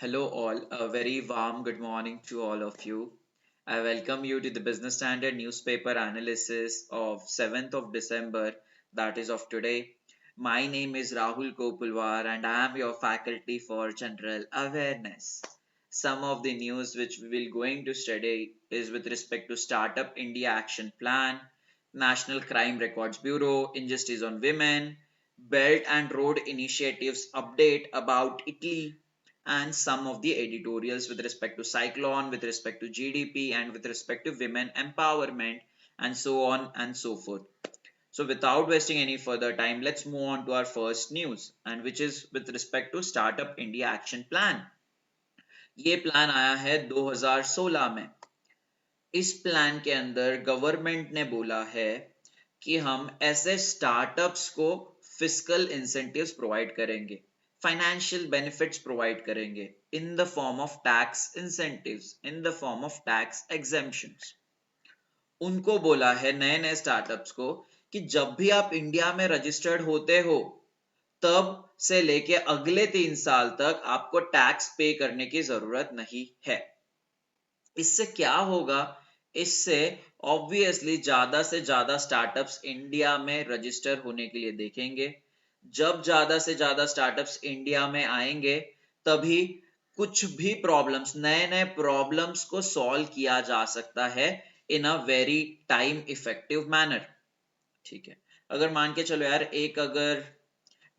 Hello, all. A very warm good morning to all of you. I welcome you to the Business Standard newspaper analysis of 7th of December, that is of today. My name is Rahul Kopulwar and I am your faculty for general awareness. Some of the news which we will going to study is with respect to Startup India Action Plan, National Crime Records Bureau, Injustice on Women, Belt and Road Initiatives update about Italy, and some of the editorials with respect to Cyclone, with respect to GDP, and with respect to women empowerment, and so on and so forth. So, without wasting any further time, let's move on to our first news, and which is with respect to Startup India Action Plan. ये plan आया है 2016 में. इस plan के अंदर government ने बोला है कि हम ऐसे स्टार्टअप्स को फिस्कल इंसेंटिव्स प्रोवाइड करेंगे, फाइनेंशियल बेनिफिट्स प्रोवाइड करेंगे in the form of tax incentives, in the form of tax exemptions. उनको बोला है नए नए स्टार्टअप्स को कि जब भी आप इंडिया में रजिस्टर्ड होते हो तब से लेके अगले 3 साल तक आपको टैक्स पे करने की जरूरत नहीं है. इससे क्या होगा? इससे ऑब्वियसली ज्यादा से ज्यादा स्टार्टअप्स इंडिया में रजिस्टर होने के लिए देखेंगे. जब ज्यादा से ज्यादा स्टार्टअप्स इंडिया में आएंगे तभी कुछ भी प्रॉब्लम्स, नए नए प्रॉब्लम्स को सॉल्व किया जा सकता है in a very time effective manner. ठीक है, अगर मान के चलो यार, एक अगर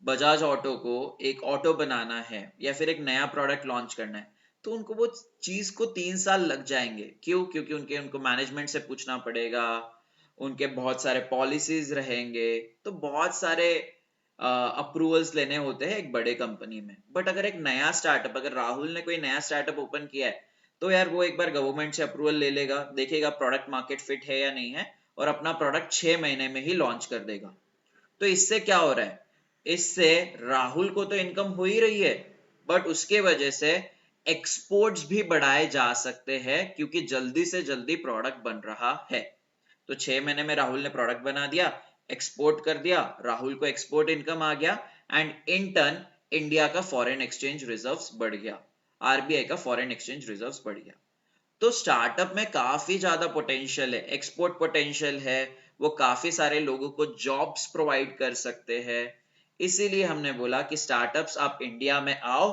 बजाज ऑटो को एक ऑटो बनाना है या फिर एक नया प्रोडक्ट लॉन्च करना है तो उनको वो चीज को 3 साल लग जाएंगे. क्यों? क्योंकि उनको मैनेजमेंट से पूछना पड़ेगा, उनके बहुत सारे पॉलिसीज रहेंगे, तो बहुत सारे अप्रूवल्स लेने होते हैं एक बड़े कंपनी में. बट अगर एक नया स्टार्टअप, अगर राहुल ने कोई नया स्टार्टअप ओपन किया है तो यार वो एक बार गवर्नमेंट से अप्रूवल ले लेगा, देखेगा प्रोडक्ट मार्केट फिट है या नहीं है, और अपना प्रोडक्ट 6 महीने में ही लॉन्च कर देगा. तो इससे क्या हो रहा है? इससे राहुल को तो इनकम हो ही रही है, बट उसके वजह से एक्सपोर्ट्स भी बढ़ाए जा सकते हैं क्योंकि जल्दी से जल्दी प्रोडक्ट बन रहा है. तो 6 महीने में राहुल ने प्रोडक्ट बना दिया, एक्सपोर्ट कर दिया, राहुल को एक्सपोर्ट इनकम आ गया, एंड इन टर्न इंडिया का फॉरेन एक्सचेंज रिजर्व्स बढ़ गया, आरबीआई का फॉरेन एक्सचेंज रिजर्व्स बढ़ गया. तो स्टार्टअप में काफी ज्यादा पोटेंशियल है, एक्सपोर्ट पोटेंशियल है, वो काफी सारे लोगों को जॉब्स प्रोवाइड कर सकते हैं. इसीलिए हमने बोला कि स्टार्टअप्स आप इंडिया में आओ,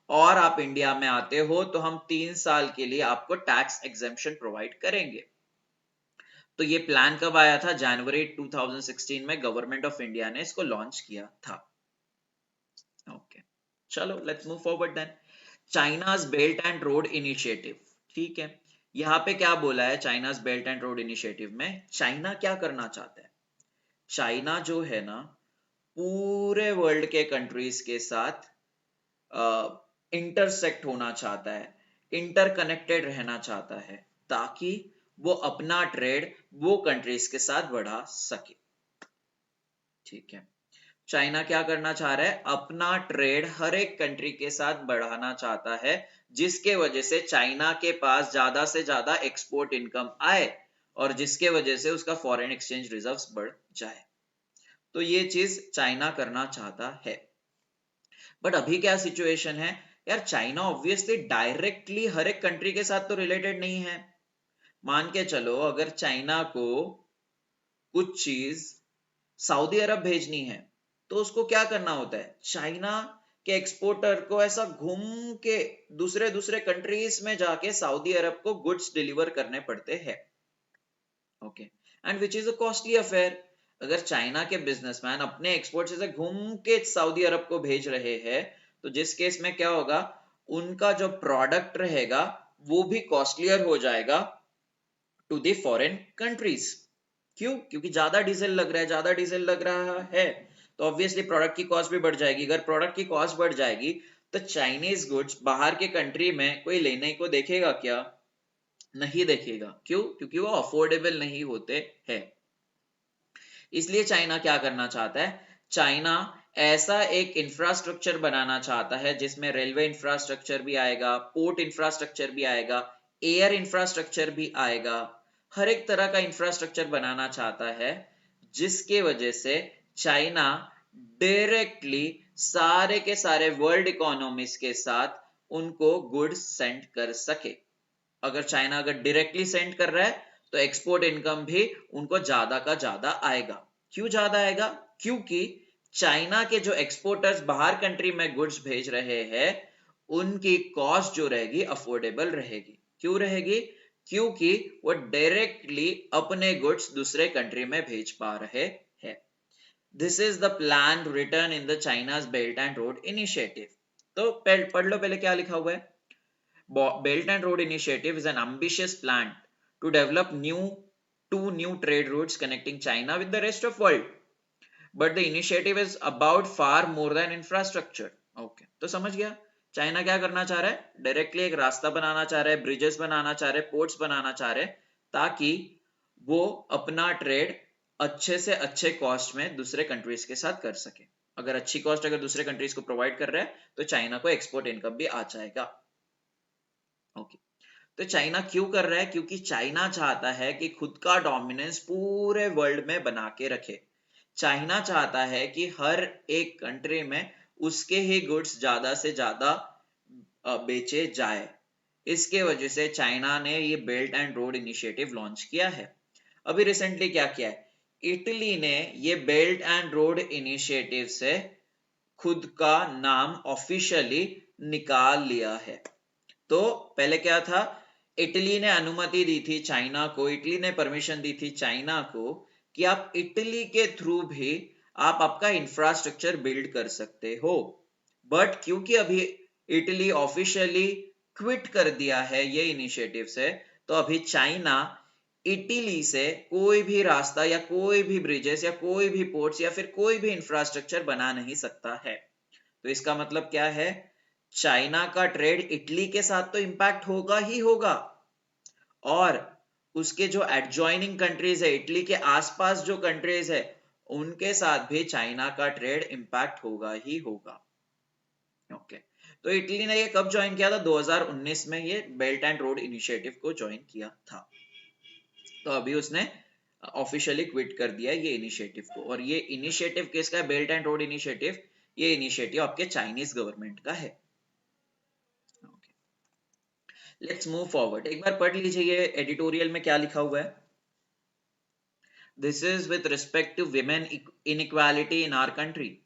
और आप इंडिया में आते हो तो हम 3 साल के लिए आपको टैक्स एग्जेम्पशन प्रोवाइड करेंगे. तो ये प्लान कब आया था? जनवरी 2016 में गवर्नमेंट ऑफ इंडिया ने इसको लॉन्च किया था. ओके, चलो let's move forward then. China's belt and road initiative. ठीक है, यहाँ पे क्या बोला है China's belt and road initiative में? चाइना क्या करना चाहता है? चाइना जो है ना, पूरे वर्ल्ड के कंट्रीज के साथ इंटरसेक्ट होना चाहता है, इंटरकनेक्टेड रहना चाहता है, ताकि वो अपना ट्रेड वो कंट्रीज के साथ बढ़ा सके. ठीक है, चाइना क्या करना चाह रहा है? अपना ट्रेड हर एक कंट्री के साथ बढ़ाना चाहता है, जिसके वजह से चाइना के पास ज्यादा से ज्यादा एक्सपोर्ट इनकम आए और जिसके वजह से उसका फॉरेन एक्सचेंज रिजर्व्स बढ़ जाए. तो ये चीज चाइना करना चाहता है. बट अभी क्या सिचुएशन है यार? चाइना ऑब्वियसली डायरेक्टली हर एक कंट्री के साथ तो रिलेटेड नहीं है. मान के चलो अगर चाइना को कुछ चीज सऊदी अरब भेजनी है तो उसको क्या करना होता है? चाइना के एक्सपोर्टर को ऐसा घूम के दूसरे दूसरे कंट्रीज में जाके सऊदी अरब को गुड्स डिलीवर करने पड़ते हैं. Okay, and which is a costly affair. अगर चाइना के बिजनेसमैन अपने एक्सपोर्ट से घूम के सऊदी अरब को भेज रहे हैं तो जिस केस में क्या होगा, उनका जो प्रोडक्ट रहेगा वो भी कॉस्टलियर हो जाएगा टू दी फॉरेन कंट्रीज. क्यों? क्योंकि ज्यादा डीजल लग रहा है, ज्यादा डीजल लग रहा है तो ऑब्वियसली प्रोडक्ट की कॉस्ट भी बढ़ जाएगी. अगर प्रोडक्ट की कॉस्ट बढ़ जाएगी तो चाइनीज गुड्स बाहर के कंट्री में कोई लेने को देखेगा क्या? नहीं देखेगा. क्यों? क्योंकि वो अफोर्डेबल नहीं होते हैं. इसलिए चाइना क्या करना चाहता है? चाइना ऐसा एक इंफ्रास्ट्रक्चर बनाना चाहता है जिसमें रेलवे इंफ्रास्ट्रक्चर भी आएगा, पोर्ट इंफ्रास्ट्रक्चर भी आएगा, एयर इंफ्रास्ट्रक्चर भी आएगा, हर एक तरह का इंफ्रास्ट्रक्चर बनाना चाहता है, जिसके वजह से चाइना डायरेक्टली सारे के सारे वर्ल्ड इकोनॉमीज के साथ उनको गुड्स सेंड कर सके। अगर चाइना अगर डायरेक्टली सेंड कर रहा है तो एक्सपोर्ट इनकम भी उनको ज्यादा का ज्यादा आएगा। क्यों ज्यादा आएगा? क्योंकि चाइना के जो एक्सपोर्टर्स बाहर कंट्री में गुड्स भेज रहे हैं उनकी कॉस्ट जो रहेगी अफोर्डेबल रहेगी। क्यों रहेगी? क्योंकि वो डायरेक्टली अपने गुड्स दूसरे कंट्री में भेज पा रहे हैं। This is the plan return in the China's belt and road initiative. तो पढ़ लो पहले क्या लिखा हुआ है। Belt and Road Initiative is an ambitious plan to develop two new trade routes connecting China with the rest of world. But the initiative is about far more than infrastructure. Okay, तो समझ गया China क्या करना चाह रहा है? Directly एक रास्ता बनाना चाह रहा है, ब्रिजेस बनाना चाह रहे, पोर्ट्स बनाना चाह रहे, ताकि वो अपना ट्रेड अच्छे से अच्छे कॉस्ट में दूसरे कंट्रीज के साथ कर सके। अगर अच्छी कॉस्ट अगर दूसरे कंट्रीज को प्रोवाइड कर रहा है तो चाइना को एक्सपोर्ट इनकम भी आ जाएगा। ओके, तो चाइना क्यों कर रहा है? क्योंकि चाइना चाहता है कि खुद का डोमिनेंस पूरे वर्ल्ड में बना के रखे। चाइना चाहता है कि हर एक कंट्री में उसके ही गुड्स ज्यादा से ज्यादा बेचे जाए। इसके वजह से चाइना ने ये belt and road initiative launch किया है। अभी रिसेंटली क्या किया है? इटली ने ये बेल्ट एंड रोड इनिशिएटिव से खुद का नाम ऑफिशियली निकाल लिया है। तो पहले क्या था? इटली ने अनुमति दी थी चाइना को, इटली ने परमिशन दी थी चाइना को कि आप इटली के थ्रू भी आप आपका इंफ्रास्ट्रक्चर बिल्ड कर सकते हो। बट क्योंकि अभी इटली ऑफिशियली क्विट कर दिया है ये इनिशिएटिव से, तो अभी चाइना इटली से कोई भी रास्ता या कोई भी ब्रिजेस या कोई भी पोर्ट्स या फिर कोई भी इंफ्रास्ट्रक्चर बना नहीं सकता है। तो इसका मतलब क्या है? चाइना का ट्रेड इटली के साथ तो इंपैक्ट होगा ही होगा, और उसके जो एडजॉइनिंग कंट्रीज है, इटली के आसपास जो कंट्रीज है, उनके साथ भी चाइना का ट्रेड इंपैक्ट होगा ही होगा। ओके, तो इटली ने ये कब ज्वाइन किया था? 2019 में ये बेल्ट एंड रोड इनिशिएटिव को ज्वाइन किया था। तो अभी उसने ऑफिशियली क्विट कर दिया ये इनिशिएटिव को। और ये इनिशिएटिव किसका है? Belt and road initiative. ये इनिशिएटिव आपके चाइनीज गवर्नमेंट का है। Let's move forward. एक बार पढ़ लीजिए ये एडिटोरियल में क्या लिखा हुआ है। This is with respect to women inequality in our country.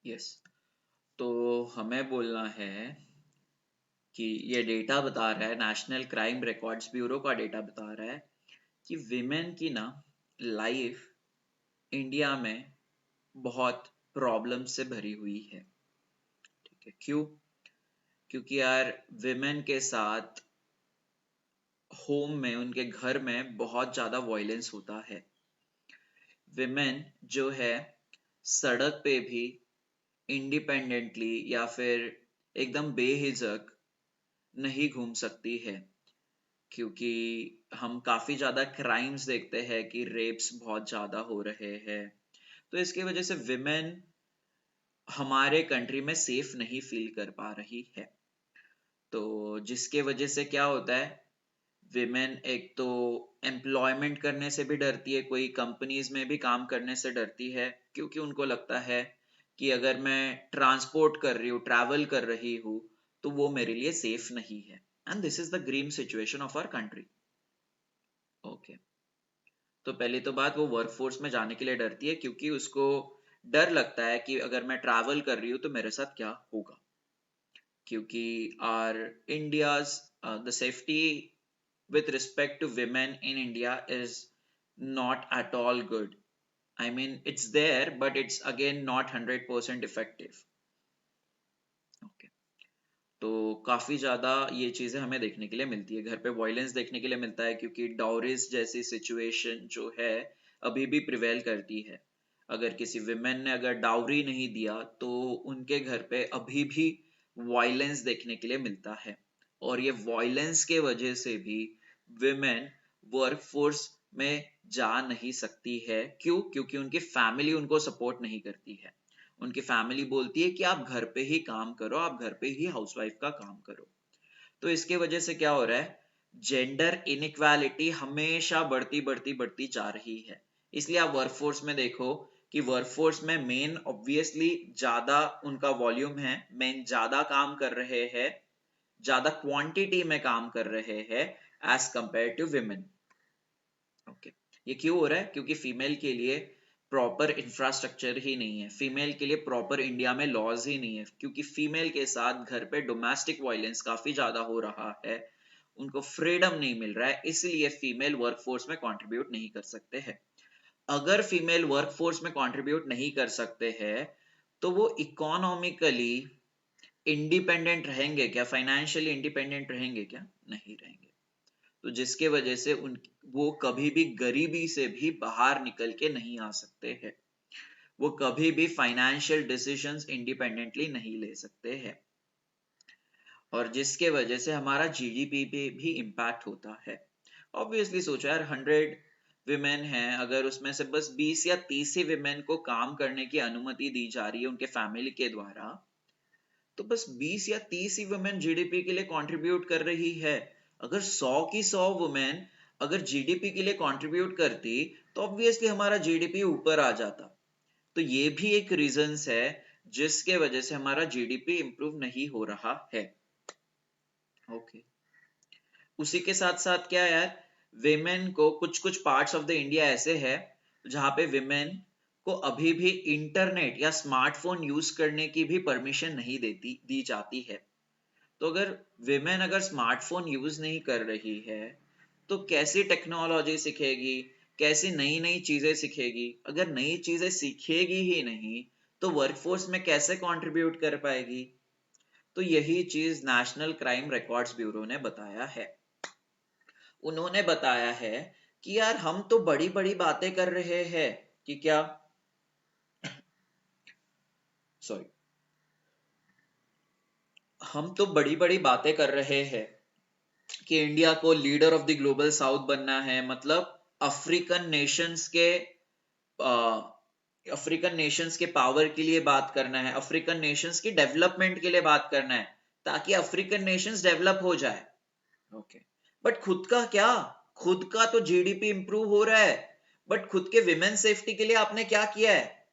Yes, तो हमें बोलना है कि ये डेटा बता रहा है, नेशनल क्राइम रिकॉर्ड्स ब्यूरो का डेटा बता रहा है कि विमेन की ना लाइफ इंडिया में बहुत प्रॉब्लम से भरी हुई है। ठीक है, क्यों? क्योंकि यार विमेन के साथ होम में, उनके घर में बहुत ज्यादा वायलेंस होता है। विमेन जो है सड़क पे भी इंडिपेंडेंटली या फिर एकदम बेहिचक नहीं घूम सकती है, क्योंकि हम काफी ज्यादा क्राइम्स देखते हैं कि रेप्स बहुत ज्यादा हो रहे हैं। तो इसकी वजह से विमेन हमारे कंट्री में सेफ नहीं फील कर पा रही है। तो जिसके वजह से क्या होता है, विमेन एक तो एम्प्लॉयमेंट करने से भी डरती है, कोई कंपनीज में भी काम करने से डरती है, क्योंकि उनको लगता है कि अगर मैं ट्रांसपोर्ट कर रही हूँ, ट्रैवल कर रही हूँ, तो वो मेरे लिए सेफ नहीं है। And this is the grim situation of our country. Okay, तो पहली तो बात, वो वर्कफोर्स में जाने के लिए डरती है, क्योंकि उसको डर लगता है कि अगर मैं ट्रैवल कर रही हूँ तो मेरे साथ क्या होगा। क्योंकि are India's the safety with respect to women in India is not at all good. I mean, it's there, but it's again not 100% effective. Okay. तो काफी ज्यादा ये चीजें हमें देखने के लिए मिलती है। घर पे वायलेंस देखने के लिए मिलता है, क्योंकि डाउरीज जैसी सिचुएशन जो है अभी भी प्रिवेल करती है। अगर किसी विमेन ने अगर डाउरी नहीं दिया तो उनके घर पे अभी भी वायलेंस देखने के लिए मिलता है। और ये वायलेंस के वजह से भी विमेन वर्कफोर्स में जा नहीं सकती है। क्यों? क्योंकि उनकी फैमिली उनको सपोर्ट नहीं करती है। उनकी फैमिली बोलती है कि आप घर पे ही काम करो, आप घर पे ही हाउसवाइफ का काम करो। तो इसके वजह से क्या हो रहा है, जेंडर इनइक्वालिटी हमेशा बढ़ती बढ़ती बढ़ती जा रही है। इसलिए आप वर्कफोर्स में देखो कि वर्कफोर्स में मेन ऑब्वियसली ज्यादा उनका वॉल्यूम है, मेन ज्यादा काम कर रहे हैं, ज्यादा क्वांटिटी में काम कर रहे हैं as compare to women. Okay, ये क्यों हो रहा है? क्योंकि फीमेल के लिए प्रॉपर इंफ्रास्ट्रक्चर ही नहीं है, फीमेल के लिए प्रॉपर इंडिया में लॉज ही नहीं है, क्योंकि फीमेल के साथ घर पे डोमेस्टिक वायलेंस काफी ज्यादा हो रहा है, उनको फ्रीडम नहीं मिल रहा है, इसलिए फीमेल वर्कफोर्स में कंट्रीब्यूट नहीं कर सकते हैं। अगर फीमेल वर्कफोर्स में कंट्रीब्यूट नहीं कर सकते हैं तो वो इकोनॉमिकली इंडिपेंडेंट रहेंगे क्या? फाइनेंशियली इंडिपेंडेंट रहेंगे क्या? नहीं रहेंगे। तो जिसके वजह से उन वो कभी भी गरीबी से भी बाहर निकल के नहीं आ सकते हैं, वो कभी भी फाइनेंशियल डिसीजंस इंडिपेंडेंटली नहीं ले सकते हैं, और जिसके वजह से हमारा जीडीपी पे भी इम्पैक्ट होता है। ऑब्वियसली सोचो यार, 100 विमेन हैं, अगर उसमें से बस 20 या 30 ही विमेन को काम करने की अनुमति दी जा रही है उनके फैमिली के द्वारा, तो बस 20 या 30 ही वुमेन जीडीपी के लिए कंट्रीब्यूट कर रही है। अगर 100 की 100 वुमेन अगर जीडीपी के लिए कंट्रीब्यूट करती तो ऑब्वियसली हमारा जीडीपी ऊपर आ जाता। तो ये भी एक रीजंस है जिसके वजह से हमारा जीडीपी इंप्रूव नहीं हो रहा है। ओके, उसी के साथ साथ क्या यार, विमेन को कुछ कुछ पार्ट्स ऑफ द इंडिया ऐसे है जहां पे विमेन को अभी भी इंटरनेट या स्मार्टफोन यूज करने की भी परमिशन नहीं दी जाती है। तो अगर विमेन अगर स्मार्टफोन यूज नहीं कर रही है तो कैसी टेक्नोलॉजी सीखेगी, कैसी नई नई चीजें सीखेगी? अगर नई चीजें सीखेगी ही नहीं तो वर्कफोर्स में कैसे कंट्रीब्यूट कर पाएगी? तो यही चीज नेशनल क्राइम रिकॉर्ड्स ब्यूरो ने बताया है। उन्होंने बताया है कि यार हम तो बड़ी बड़ी बातें कर रहे हैं कि क्या, सॉरी, हम तो बड़ी बड़ी बातें कर रहे हैं कि इंडिया को leader of the global south बनना है, मतलब अफ्रीकन नेशंस के अफ्रीकन नेशंस के पावर के लिए बात करना है, अफ्रीकन नेशंस की डेवलपमेंट के लिए बात करना है, ताकि अफ्रीकन नेशंस डेवलप हो जाए। ओके, बट खुद का क्या? खुद का तो जीडीपी इंप्रूव हो रहा है, बट खुद के विमेन सेफ्टी के लिए आपने क्या किया है?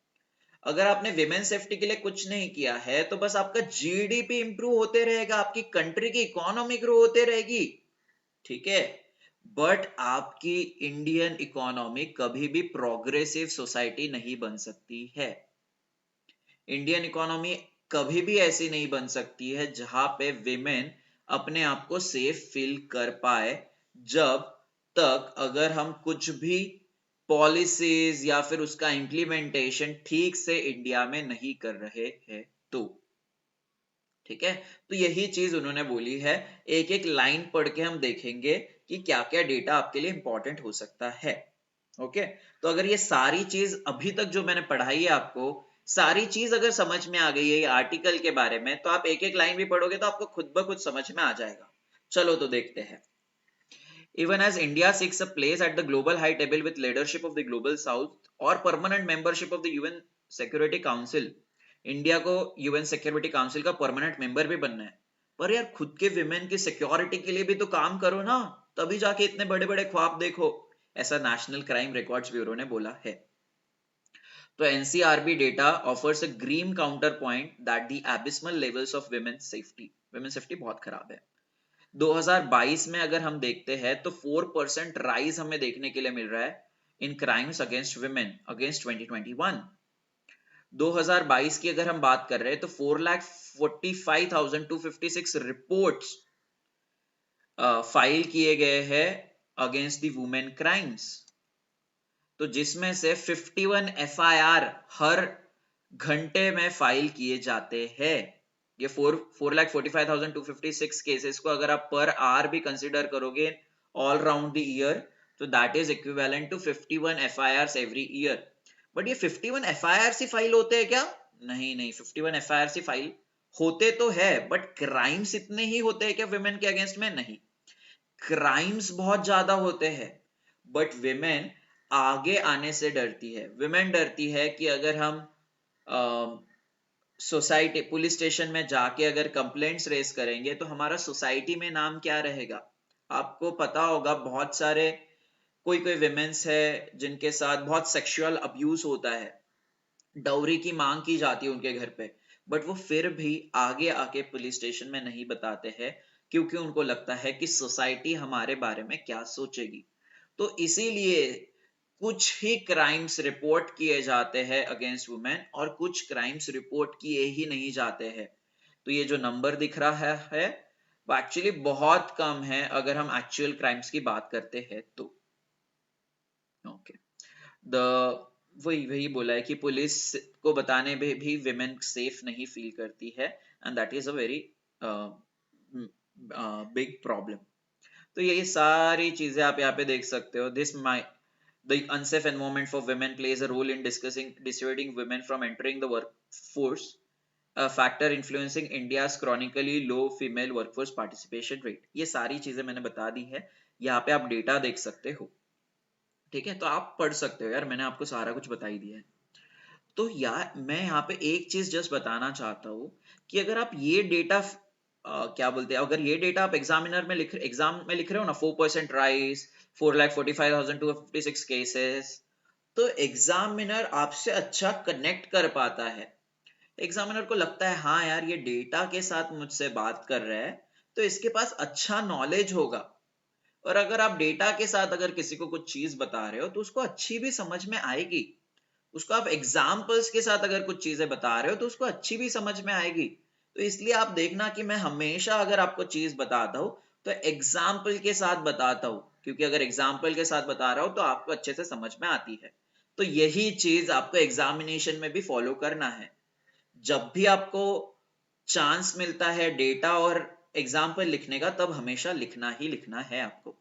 अगर आपने विमेन सेफ्टी के लिए कुछ नहीं किया है तो बस आपका जीडीपी इंप्रूव होते रहेगा, आपकी कंट्री की इकोनॉमी ग्रो होते रहेगी, ठीक है, बट आपकी इंडियन इकोनॉमी कभी भी प्रोग्रेसिव सोसाइटी नहीं बन सकती है। इंडियन इकोनॉमी कभी भी ऐसी नहीं बन सकती है जहां पे विमेन अपने आप को सेफ फील कर पाए, जब तक अगर हम कुछ भी पॉलिसीज या फिर उसका इम्प्लीमेंटेशन ठीक से इंडिया में नहीं कर रहे हैं तो। ठीक है, तो यही चीज उन्होंने बोली है। एक एक लाइन पढ़ के हम देखेंगे कि क्या क्या डेटा आपके लिए इंपॉर्टेंट हो सकता है। ओके, तो अगर ये सारी चीज अभी तक जो मैंने पढ़ाई है आपको, सारी चीज अगर समझ में आ गई है ये आर्टिकल के बारे में, तो आप एक एक लाइन भी पढ़ोगे तो आपको खुद ब खुद समझ में आ जाएगा। चलो तो देखते हैं। Even as India seeks a place at the global high table with leadership of the global south or permanent membership of the UN Security Council, India को यूएन सिक्योरिटी काउंसिल का परमानेंट मेंबर भी बनना है, पर यार खुद के women की सिक्योरिटी के लिए भी तो काम करो ना, तभी जाके इतने बड़े बड़े ख्वाब देखो, ऐसा नेशनल क्राइम रिकॉर्ड्स ब्यूरो ने बोला है। तो NCRB data offers a green counter point that the एबिसमल levels of women safety बहुत खराब है। 2022 में अगर हम देखते हैं तो 4% राइज हमें देखने के लिए मिल रहा है इन क्राइम्स अगेंस्ट विमेन अगेंस्ट 2021। 2022 की अगर हम बात कर रहे हैं तो 4,45,256 रिपोर्ट्स फाइल किए गए हैं अगेंस्ट दी वुमेन क्राइम्स, तो जिसमें से 51 एफआईआर हर घंटे में फाइल किए जाते हैं। ये 4,45,256 केसेस को अगर आप पर आवर भी कंसिडर करोगे ऑल राउंड द ईयर, तो that is equivalent to 51 FIR every year. But ये 51 एफआईआर ही फाइल होते हैं क्या? नहीं नहीं, 51 एफआईआर ही फाइल होते तो है, बट क्राइम्स इतने ही होते हैं क्या विमेन के अगेंस्ट में? नहीं, क्राइम्स बहुत ज्यादा होते हैं, बट विमेन आगे आने से डरती है। विमेन डरती है कि अगर हम सोसाइटी पुलिस स्टेशन में जाके अगर कंप्लेंट्स रेस करेंगे तो हमारा सोसाइटी में नाम क्या रहेगा। आपको पता होगा बहुत सारे कोई कोई विमेन्स है जिनके साथ बहुत सेक्सुअल अब्यूज होता है, डाउरी की मांग की जाती है उनके घर पे, बट वो फिर भी आगे आके पुलिस स्टेशन में नहीं बताते हैं, क्योंकि उनको लगता है कि सोसाइटी हमारे बारे में क्या सोचेगी। तो इसीलिए कुछ ही क्राइम्स रिपोर्ट किए जाते हैं अगेंस्ट वुमेन, और कुछ क्राइम्स रिपोर्ट किए ही नहीं जाते हैं। तो ये जो नंबर दिख रहा है वो एक्चुअली बहुत कम है अगर हम एक्चुअल क्राइम्स की बात करते हैं तो। ओके, द वही वही बोला है कि पुलिस को बताने में भी विमेन सेफ नहीं फील करती है, and that is a very big problem. तो यही सारी चीजें आप यहाँ पे देख सकते हो। This my The unsafe environment for women plays a role in dissuading women from entering the workforce, a factor influencing India's chronically low female workforce participation rate. ये सारी चीजें मैंने बता दी है, यहाँ पे आप डेटा देख सकते हो। ठीक है, तो आप पढ़ सकते हो यार, मैंने आपको सारा कुछ बता ही दिया है। तो यार मैं यहाँ पे एक चीज जस्ट बताना चाहता हूँ कि अगर आप ये डेटा क्या बोलते हैं, अगर ये डेटा आप एग्जाम में लिख रहे हो ना, 4% राइज, 4,45,256 केसेस, तो एग्जामिनर आपसे अच्छा कनेक्ट कर पाता है। एग्जामिनर को लगता है हाँ यार ये डेटा के साथ मुझसे बात कर रहा है, तो इसके पास अच्छा नॉलेज होगा। और अगर आप डेटा के साथ अगर किसी को कुछ चीज बता रहे हो तो उसको अच्छी भी समझ में आएगी। उसको आप एग्जाम्पल्स के साथ अगर कुछ चीजें बता रहे हो तो उसको अच्छी भी समझ में आएगी। तो इसलिए आप देखना कि मैं हमेशा अगर आपको चीज बताता हूँ तो एग्जाम्पल के साथ बताता हूँ, क्योंकि अगर एग्जाम्पल के साथ बता रहा हूँ तो आपको अच्छे से समझ में आती है। तो यही चीज आपको एग्जामिनेशन में भी फॉलो करना है। जब भी आपको चांस मिलता है डेटा और एग्जाम्पल लिखने का, तब हमेशा लिखना ही लिखना है आपको।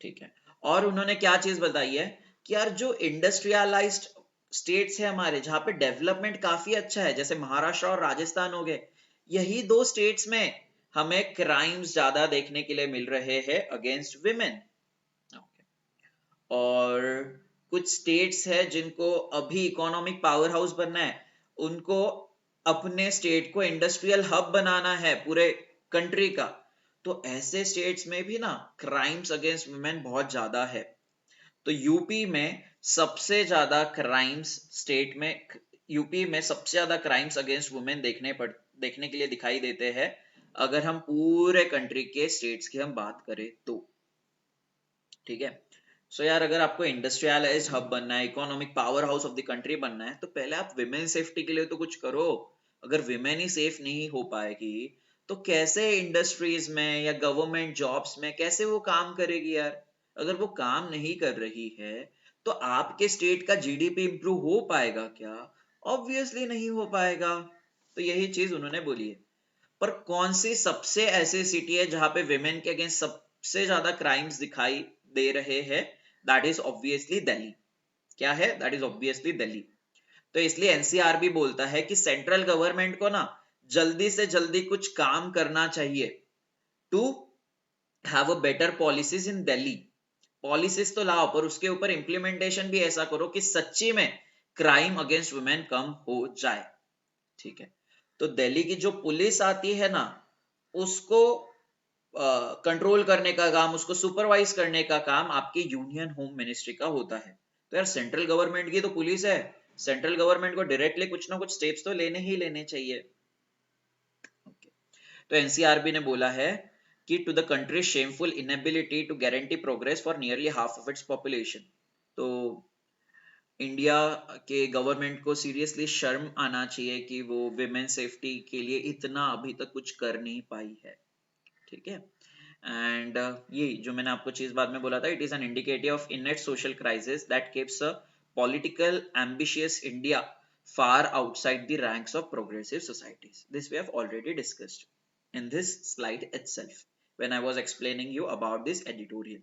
ठीक है, और उन्होंने क्या चीज बताई है कि यार जो इंडस्ट्रियलाइज्ड स्टेट्स है हमारे, जहां पे डेवलपमेंट काफी अच्छा है, जैसे महाराष्ट्र और राजस्थान हो गए, यही दो स्टेट्स में हमें क्राइम्स ज्यादा देखने के लिए मिल रहे हैं अगेंस्ट विमेन। और कुछ स्टेट्स है जिनको अभी इकोनॉमिक पावर हाउस बनना है, उनको अपने स्टेट को इंडस्ट्रियल हब बनाना है पूरे कंट्री का। तो ऐसे स्टेट्स में भी ना क्राइम्स अगेंस्ट वुमेन बहुत ज्यादा है। तो यूपी में सबसे ज्यादा क्राइम्स स्टेट में यूपी में सबसे ज्यादा क्राइम्स अगेंस्ट वुमेन देखने के लिए दिखाई देते हैं, अगर हम पूरे कंट्री के स्टेट्स की हम बात करें तो। ठीक है, सो यार अगर आपको इंडस्ट्रियलाइज्ड हब बनना है, economic power house of the country बनना है, तो पहले आप विमेन सेफ्टी के लिए तो कुछ करो। अगर विमेन ही सेफ नहीं हो पाएगी तो कैसे इंडस्ट्रीज में या गवर्नमेंट जॉब्स में कैसे वो काम करेगी यार। अगर वो काम नहीं कर रही है तो आपके स्टेट का जीडीपी इंप्रूव हो पाएगा क्या? ऑब्वियसली नहीं हो पाएगा। तो यही चीज उन्होंने बोली है। पर कौन सी सबसे ऐसी सिटी है जहां पे विमेन के अगेंस्ट सबसे ज्यादा क्राइम्स दिखाई दे रहे हैं? That is obviously Delhi. क्या है? That is obviously Delhi. तो इसलिए एनसीआर भी बोलता है कि सेंट्रल गवर्नमेंट को ना जल्दी से जल्दी कुछ काम करना चाहिए to have a better policies in Delhi. Policies तो लाओ, पर उसके ऊपर इंप्लीमेंटेशन भी ऐसा करो कि सच्ची में क्राइम अगेंस्ट वुमेन कम हो जाए। ठीक है, तो दिल्ली की जो पुलिस आती है ना, उसको कंट्रोल करने का काम, उसको सुपरवाइज करने का काम आपकी यूनियन होम मिनिस्ट्री का होता है। तो यार सेंट्रल गवर्नमेंट की तो पुलिस है, सेंट्रल गवर्नमेंट को डायरेक्टली कुछ ना कुछ स्टेप्स तो लेने ही लेने चाहिए। okay. तो एनसीआरबी ने बोला है कि to the country shameful inability to guarantee progress for nearly half of its population. तो इंडिया के गवर्नमेंट को सीरियसली शर्म आना चाहिए कि वो विमेन सेफ्टी के लिए इतना अभी तक कुछ कर नहीं पाई है। ठीक है, एंड ये जो मैंने आपको चीज बाद में बोला था, it is an indicative of इनेट social crisis that keeps a political ambitious India far outside the ranks of progressive societies. This we have already discussed in this slide itself when I was explaining you about this editorial.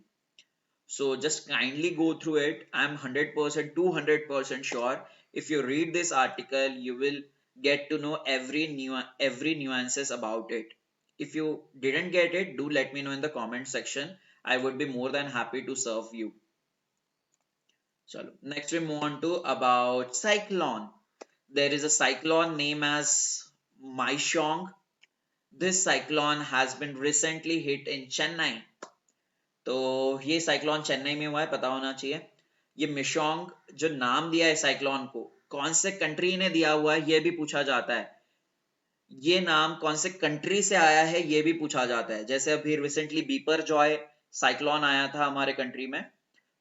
So just kindly go through it. I'm 100% 200% sure if you read this article you will get to know every nuances about it. If you didn't get it, do let me know in the comment section. I would be more than happy to serve you. Chalo. Next we move on to about cyclone. There is a cyclone named as Maishong. This cyclone has been recently hit in Chennai. तो ये cyclone Chennai में हुआ है, पता होना चाहिए. ये मिशोंग जो नाम दिया है साइक्लोन को, कौन से कंट्री ने दिया हुआ है ये भी पूछा जाता है. ये नाम कौन से कंट्री से आया है ये भी पूछा जाता है. जैसे अभी रिसेंटली बीपर जॉय साइक्लोन आया था हमारे कंट्री में,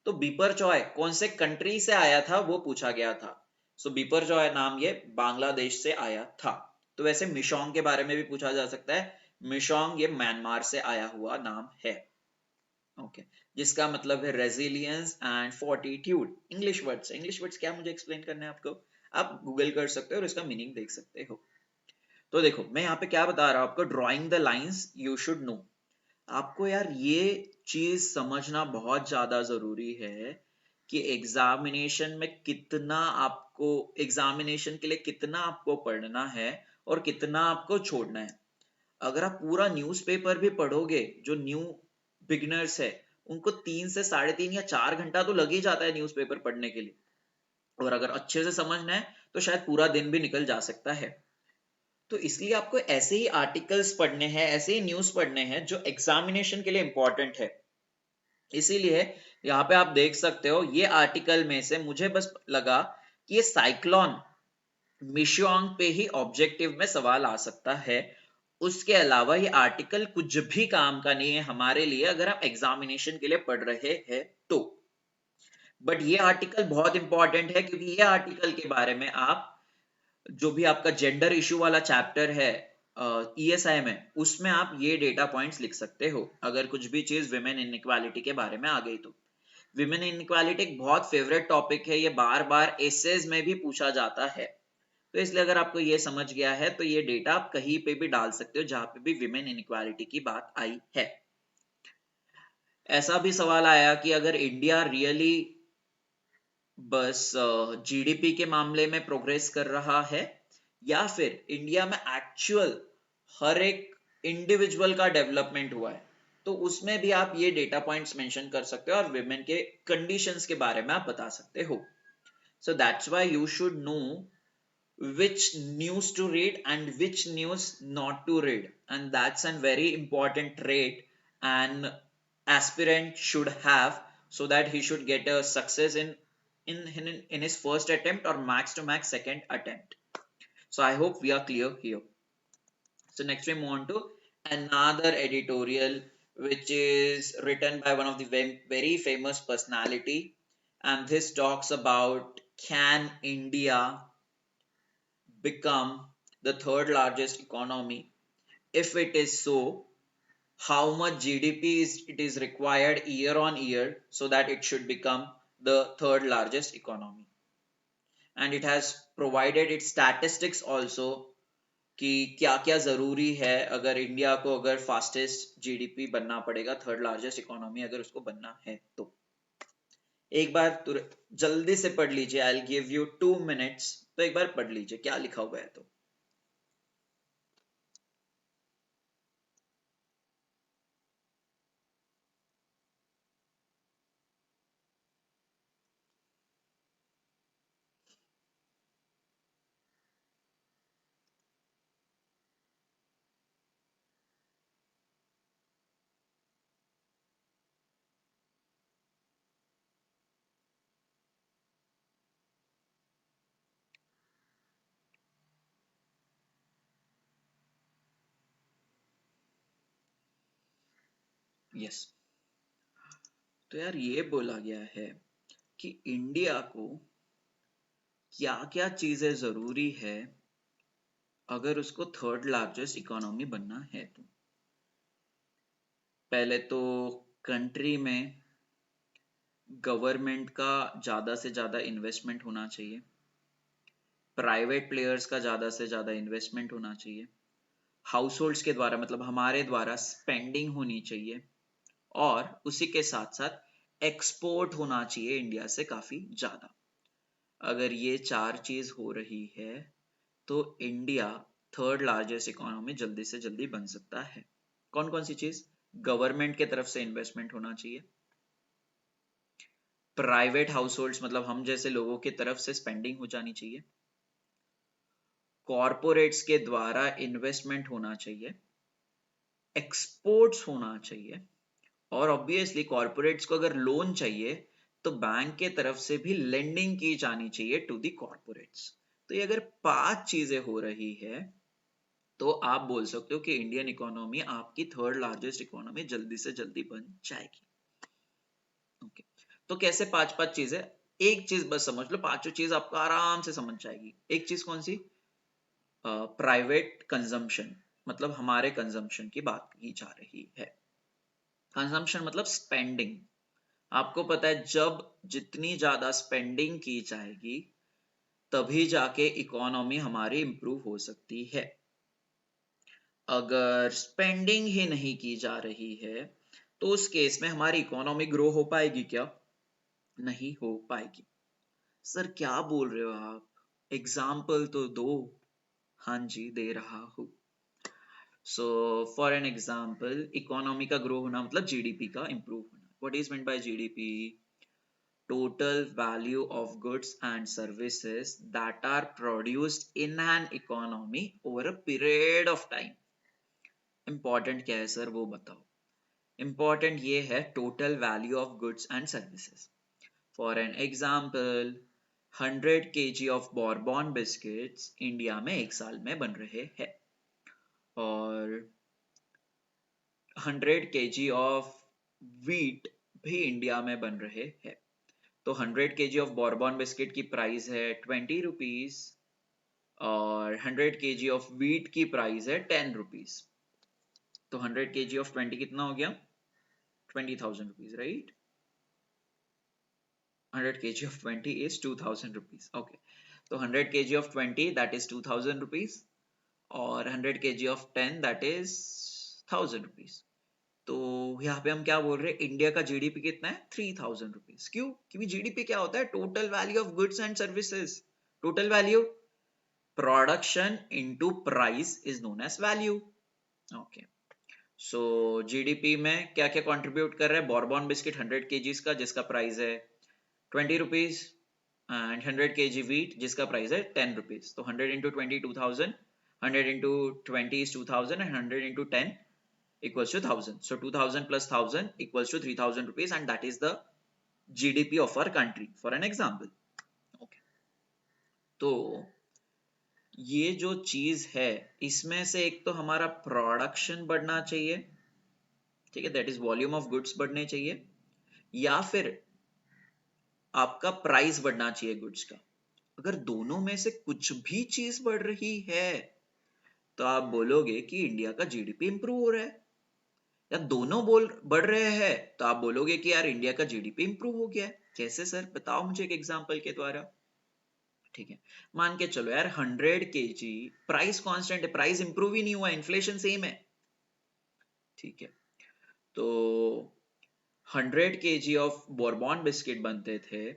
तो बीपर जॉय कौन से कंट्री से आया था वो पूछा गया था. सो बीपर जॉय नाम ये बांग्लादेश से आया था. तो वैसे मिशोंग के बारे में भी पूछा जा सकता है. मिशोंग ये म्यांमार से आया हुआ नाम है. ओके जिसका मतलब है resilience and fortitude. English words क्या मुझे एक्सप्लेन करना है आपको, आप गूगल कर सकते हो और इसका मीनिंग देख सकते हो. तो देखो मैं यहाँ पे क्या बता रहा हूँ आपको, drawing the lines you should know. आपको यार ये चीज समझना बहुत ज्यादा जरूरी है कि एग्जामिनेशन के लिए कितना आपको पढ़ना है और कितना आपको छोड़ना है. अगर आप पूरा न्यूज़पेपर भी पढ़ोगे, जो न्यू बिगिनर्स है उनको 3 से 3.5 या 4 घंटा तो लग ही जाता है न्यूज़पेपर पढ़ने के लिए, और अगर अच्छे से समझना है तो शायद पूरा दिन भी निकल जा सकता है. तो इसलिए आपको ऐसे ही आर्टिकल्स पढ़ने हैं, ऐसे ही न्यूज पढ़ने हैं जो एग्जामिनेशन के लिए इंपॉर्टेंट है. इसीलिए यहाँ पे आप देख सकते हो ये आर्टिकल में से मुझे बस लगा कि ये साइक्लोन मिशोंग पे ही ऑब्जेक्टिव में सवाल आ सकता है. उसके अलावा ये आर्टिकल कुछ भी काम का नहीं है हमारे लिए अगर हम एग्जामिनेशन के लिए पढ़ रहे हैं तो. बट ये आर्टिकल बहुत इंपॉर्टेंट है क्योंकि ये आर्टिकल के बारे में आप जो भी आपका जेंडर इशू वाला चैप्टर है ईएसआई में, उसमें आप ये डेटा पॉइंट्स लिख सकते हो अगर कुछ भी चीज विमेन इनइक्वालिटी के बारे में आ गई तो. विमेन इनइक्वालिटी एक बहुत फेवरेट टॉपिक है, ये बार बार एसेज में भी पूछा जाता है. तो इसलिए अगर आपको ये समझ गया है तो ये डेटा आप कहीं पे भी डाल सकते हो जहां पे भी विमेन इनइक्वालिटी की बात आई है. ऐसा भी सवाल आया कि अगर इंडिया रियली बस जीडीपी के मामले में प्रोग्रेस कर रहा है या फिर इंडिया में एक्चुअल हर एक इंडिविजुअल का डेवलपमेंट हुआ है, तो उसमें भी आप ये डेटा पॉइंट्स मेंशन कर सकते हो और विमेन के कंडीशंस के बारे में आप बता सकते हो. So that's why you should know which news to read and which news not to read, and that's a very important trait an aspirant should have so that he should get a success in his first attempt or max to max second attempt. So I hope we are clear here. So next we move on to another editorial which is written by one of the very famous personality, and this talks about can India become the third largest economy? If it is so, how much GDP it is required year on year so that it should become the third largest economy? And it has provided its statistics also कि क्या क्या जरूरी है अगर India को अगर fastest GDP बनना पड़ेगा, थर्ड लार्जेस्ट इकोनॉमी अगर उसको बनना है तो. एक बार जल्दी से पढ़ लीजिए, I will give you 2 minutes, तो एक बार पढ़ लीजिए क्या लिखा हुआ है. तो यस, तो यार ये बोला गया है कि इंडिया को क्या क्या चीजें जरूरी है अगर उसको थर्ड लार्जेस्ट इकोनॉमी बनना है तो. पहले तो कंट्री में गवर्नमेंट का ज्यादा से ज्यादा इन्वेस्टमेंट होना चाहिए, प्राइवेट प्लेयर्स का ज्यादा से ज्यादा इन्वेस्टमेंट होना चाहिए, हाउस होल्ड्स के द्वारा मतलब हमारे द्वारा स्पेंडिंग होनी चाहिए, और उसी के साथ साथ एक्सपोर्ट होना चाहिए इंडिया से काफी ज्यादा. अगर ये चार चीज हो रही है तो इंडिया थर्ड लार्जेस्ट इकोनॉमी जल्दी से जल्दी बन सकता है। कौन कौन सी चीज? गवर्नमेंट के तरफ से इन्वेस्टमेंट होना चाहिए, प्राइवेट हाउस होल्ड्स मतलब हम जैसे लोगों की तरफ से स्पेंडिंग हो जानी चाहिए, कॉरपोरेट्स के द्वारा इन्वेस्टमेंट होना चाहिए, एक्सपोर्ट्स होना चाहिए, और ऑब्वियसली कॉरपोरेट्स को अगर लोन चाहिए तो बैंक के तरफ से भी लेंडिंग की जानी चाहिए टू दी कॉरपोरेट्स। तो ये अगर 5 चीजें हो रही है तो आप बोल सकते हो कि इंडियन इकोनॉमी आपकी थर्ड लार्जेस्ट इकोनॉमी जल्दी से जल्दी बन जाएगी। ओके, तो कैसे 5 चीजें? एक चीज बस समझ लो, पांचों चीज आपको आराम से समझ जाएगी। एक चीज कौन सी? प्राइवेट कंजम्पशन, मतलब हमारे कंजम्पशन की बात की जा रही है। कंजम्पशन मतलब स्पेंडिंग। आपको पता है जब जितनी ज्यादा स्पेंडिंग की जाएगी तभी जाके इकोनॉमी हमारी इंप्रूव हो सकती है। अगर स्पेंडिंग ही नहीं की जा रही है तो उस केस में हमारी इकोनॉमी ग्रो हो पाएगी क्या? नहीं हो पाएगी। सर क्या बोल रहे हो आप? एग्जाम्पल तो दो। हाँ जी, दे रहा हूं। So for an example, economy का ग्रो होना मतलब जीडीपी का इंप्रूव होना। What is meant by GDP? Total value of goods and services that are produced in an economy over a period of time. Important क्या है sir वो बताओ? Important ये है total value of goods and services. For an example, 100 kg of Bourbon biscuits India में एक साल में बन रहे हैं, और 100 kg of wheat भी इंडिया में बन रहे हैं। तो 100 kg ऑफ बॉर्बन बिस्किट की प्राइस है 20 रुपीज, और 100 kg ऑफ व्हीट की प्राइस है 10 रुपीज। तो 100 kg ऑफ 20 कितना हो गया? 20,000 rupees, right? 100 kg of 20 is 2,000 rupees. Okay, तो 100 kg of 20 that is 2,000 rupees, और 100 kg of 10 that is 1,000 rupees. तो यहाँ पे हम क्या बोल रहे हैं? इंडिया का जीडीपी कितना है? 3,000 रुपीज। क्यों? क्योंकि जीडीपी क्या होता है? Total value of goods and services. Total value, production into price is known as value. Okay, so GDP में क्या क्या कंट्रीब्यूट कर रहा है? बॉर्बन बिस्किट 100 केजीज का जिसका प्राइस है 20 रुपीज, एंड 100 केजी व्हीट जिसका प्राइस है 10 रुपीज। तो 100 into 20 2,000, 100 into 20 is 2,000, and 100 into 10 equals to 1,000. So 2,000 plus 1,000 equals to 3,000 rupees, and that is the GDP of our country, for an example. Okay. तो ये जो चीज है इसमें से एक तो हमारा प्रोडक्शन बढ़ना चाहिए, ठीक है, that is volume of goods बढ़ने चाहिए, या फिर आपका प्राइस बढ़ना चाहिए गुड्स का। अगर दोनों में से कुछ भी चीज बढ़ रही है तो आप बोलोगे कि इंडिया का जीडीपी इंप्रूव हो रहा है, या दोनों बोल बढ़ रहे हैं तो आप बोलोगे कि यार इंडिया का जीडीपी इंप्रूव हो गया है। कैसे सर? बताओ मुझे एक एग्जांपल के द्वारा। ठीक है, मान के चलो यार 100 केजी प्राइस कांस्टेंट है, प्राइस इंप्रूव ही नहीं हुआ, इन्फ्लेशन सेम है। ठीक है, तो 100 केजी ऑफ बॉर्बन बिस्किट बनते थे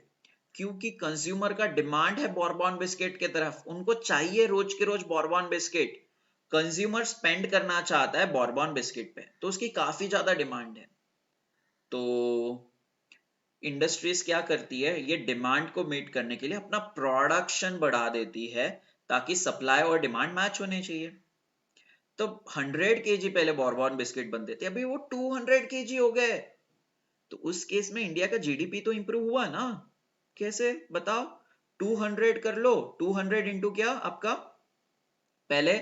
क्योंकि कंज्यूमर का डिमांड है बॉर्बन बिस्किट के तरफ, उनको चाहिए रोज के रोज बॉर्बन बिस्किट। कंज्यूमर स्पेंड करना चाहता है बॉर्बन बिस्किट पे, तो उसकी काफी ज्यादा डिमांड है। तो इंडस्ट्रीज क्या करती है? ये डिमांड को मीट करने के लिए अपना प्रोडक्शन बढ़ा देती है ताकि सप्लाई और डिमांड मैच होने चाहिए। तो 100 केजी पहले बॉर्बन बिस्किट बनते थे, अभी वो 200 केजी हो गए। तो उस केस में इंडिया का जीडीपी तो इंप्रूव हुआ ना? कैसे बताओ? 200 कर लो, 200 इंटू क्या आपका? पहले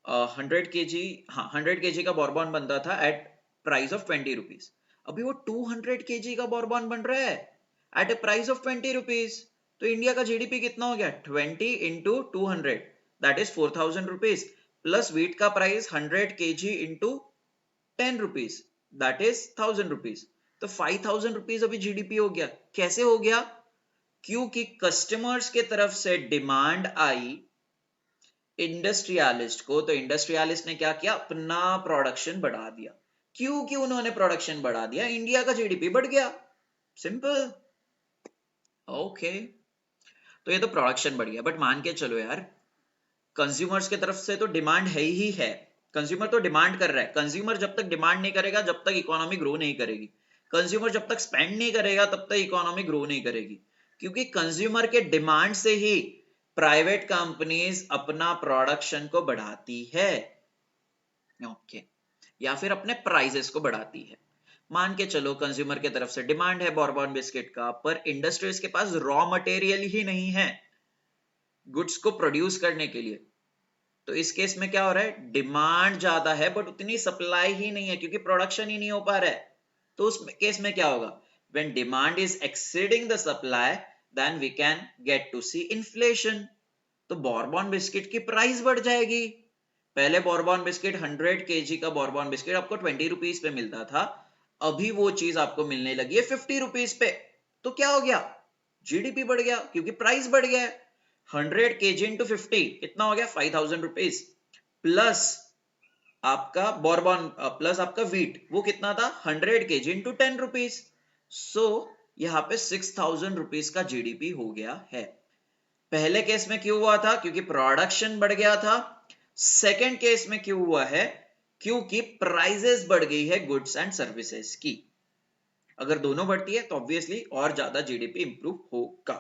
100 केजी, हाँ 100 केजी का बॉर्बन बनता था एट प्राइस ऑफ 20 रुपीज। अभी वो 200 केजी का बॉर्बन बन रहा है at a price of 20 rupees. तो इंडिया का जीडीपी कितना हो गया? 20 into 200 that is 4,000 rupees, plus wheat का price 100 KG into 10 rupees that is 1,000 rupees. तो 5,000 रुपीज अभी जीडीपी हो गया। कैसे हो गया? क्योंकि कस्टमर्स के तरफ से डिमांड आई इंडस्ट्रियलिस्ट को, तो इंडस्ट्रियलिस्ट ने क्या किया? अपना प्रोडक्शन बढ़ा दिया। क्योंकि उन्होंने प्रोडक्शन बढ़ा दिया, इंडिया का जीडीपी बढ़ गया। सिंपल। ओके, तो ये तो प्रोडक्शन बढ़ गया, बट मान के चलो यार कंज्यूमर्स की तरफ से तो डिमांड है ही है, कंज्यूमर तो डिमांड कर रहा है। कंज्यूमर जब तक डिमांड नहीं करेगा जब तक इकोनॉमी ग्रो नहीं करेगी, कंज्यूमर जब तक स्पेंड नहीं करेगा तब तक इकोनॉमी ग्रो नहीं करेगी, क्योंकि कंज्यूमर के डिमांड से ही प्राइवेट कंपनीज अपना प्रोडक्शन को बढ़ाती है, ओके, या फिर अपने प्राइजेस को बढ़ाती है। मान के चलो कंज्यूमर के तरफ से डिमांड है बॉर्बन बिस्किट का, पर इंडस्ट्रीज के पास रॉ मटेरियल ही नहीं है गुड्स को प्रोड्यूस करने के लिए। तो इस केस में क्या हो रहा है, डिमांड ज्यादा है बट उतनी सप्लाई ही नहीं है क्योंकि प्रोडक्शन ही नहीं हो पा रहा है। तो उस केस में क्या होगा, when demand is exceeding the supply then we can get to see inflation. तो बॉर्बन बिस्किट की प्राइस बढ़ जाएगी। पहले बॉर्बन बिस्किट 100 kg का बॉर्बन बिस्किट आपको 20 रुपीज पे मिलता था, अभी वो चीज आपको मिलने लगी है 50 रुपीज पे। तो क्या हो गया, जीडीपी बढ़ गया क्योंकि प्राइस बढ़ गया है। 100 kg इंटू 50 कितना हो गया, 5000 रुपीज, प्लस आपका बॉर्बन प्लस आपका वीट वो कितना था, 100 kg इंटू 10 रुपीज। सो यहाँ पे 6000 रुपीज का जीडीपी हो गया है। पहले केस में क्यों हुआ था, क्योंकि प्रोडक्शन बढ़ गया था। सेकेंड केस में क्यों हुआ है, क्योंकि प्राइजेस बढ़ गई है गुड्स एंड सर्विसेज की। अगर दोनों बढ़ती है तो ऑब्वियसली और ज्यादा जीडीपी इंप्रूव होगा।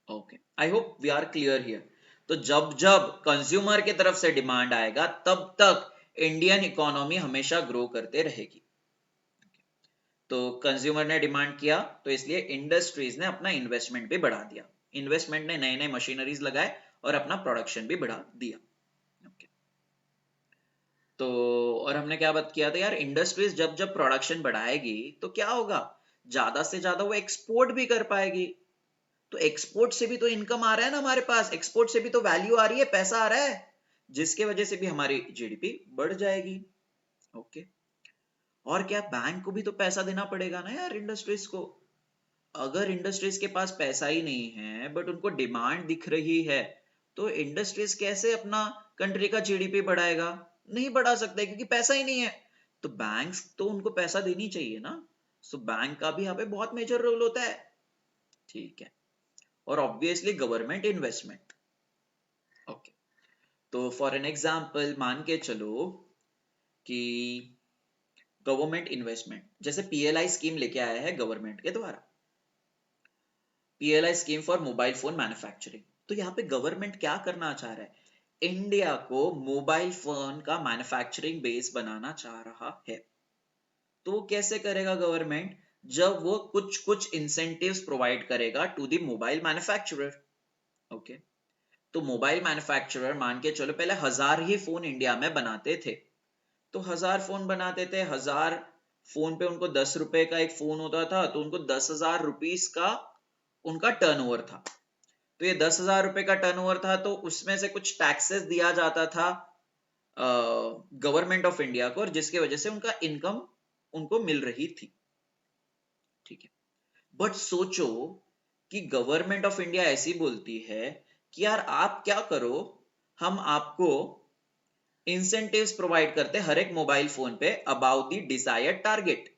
Okay, I hope we are clear here. तो जब जब कंज्यूमर की तरफ से डिमांड आएगा तब तक इंडियन इकोनॉमी हमेशा ग्रो करते रहेगी। तो कंज्यूमर ने डिमांड किया तो इसलिए इंडस्ट्रीज ने अपना इन्वेस्टमेंट भी बढ़ा दिया, इन्वेस्टमेंट ने नए नए मशीनरीज लगाए और अपना प्रोडक्शन भी बढ़ा दिया। okay. तो और हमने क्या बात किया था यार, इंडस्ट्रीज जब जब प्रोडक्शन बढ़ाएगी तो क्या होगा, ज्यादा से ज्यादा वो एक्सपोर्ट भी कर पाएगी। तो एक्सपोर्ट से भी तो इनकम आ रहा है ना हमारे पास, एक्सपोर्ट से भी तो वैल्यू आ रही है, पैसा आ रहा है, जिसके वजह से भी हमारी जीडीपी बढ़ जाएगी। ओके, और क्या, बैंक को भी तो पैसा देना पड़ेगा ना यार इंडस्ट्रीज को। अगर इंडस्ट्रीज के पास पैसा ही नहीं है बट उनको डिमांड दिख रही है, तो इंडस्ट्रीज कैसे अपना कंट्री का जीडीपी बढ़ाएगा, नहीं बढ़ा सकते क्योंकि पैसा ही नहीं है। तो बैंक्स तो उनको पैसा देनी चाहिए ना। सो बैंक का भी यहाँ पे बहुत मेजर रोल होता है, ठीक है। और ऑब्वियसली गवर्नमेंट इन्वेस्टमेंट। ओके, तो फॉर एन एग्जांपल मान के चलो कि गवर्नमेंट इन्वेस्टमेंट, जैसे पीएलआई स्कीम लेके आया है गवर्नमेंट के द्वारा, PLI scheme for mobile phone manufacturing. तो यहाँ पे गवर्नमेंट क्या करना चाह रहा है, इंडिया को मोबाइल फोन का मैन्युफैक्चरिंग बेस बनाना चाह रहा है। तो वो कैसे करेगा गवर्नमेंट, जब वो कुछ कुछ इंसेंटिव्स प्रोवाइड करेगा to the mobile manufacturer. Okay, तो मोबाइल मैन्युफैक्चरर मान के चलो पहले 1000 ही फोन इंडिया में बनाते थे। तो 1000 फोन बनाते थे, 1000 फोन पे उनको 10 रुपए का एक फोन होता था, तो उनको 10,000 रुपीस का उनका टर्नओवर था। तो ये 10,000 रुपए का टर्नओवर था, तो उसमें से कुछ टैक्सेस दिया जाता था गवर्नमेंट ऑफ इंडिया को, और जिसकी वजह से उनका इनकम उनको मिल रही थी, ठीक है। बट सोचो कि गवर्नमेंट ऑफ इंडिया ऐसी बोलती है कि यार आप क्या करो, हम आपको इंसेंटिव्स प्रोवाइड करते हर एक मोबाइल फोन पे अबाउट द डिजायर्ड टारगेट।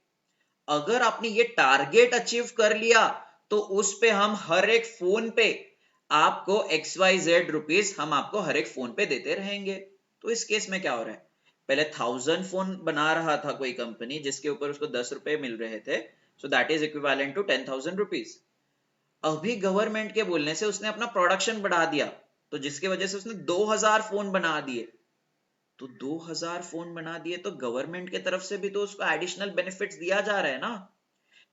अगर आपने ये टारगेट अचीव कर लिया तो उस पे हम हर एक फोन पे आपको XYZ रुपीस हम आपको हर एक फोन पे देते रहेंगे। तो इस केस में क्या हो रहा है, पहले 1000 फोन बना रहा था कोई कंपनी जिसके ऊपर उसको 10 रुपए मिल रहे थे, so that is equivalent to 10,000 rupees. अभी गवर्नमेंट के बोलने से उसने अपना प्रोडक्शन बढ़ा दिया, तो जिसकी वजह से उसने 2000 फोन बना दिए। तो 2000 फोन बना दिए तो गवर्नमेंट की तरफ से भी तो उसको एडिशनल बेनिफिट्स दिया जा रहा है ना।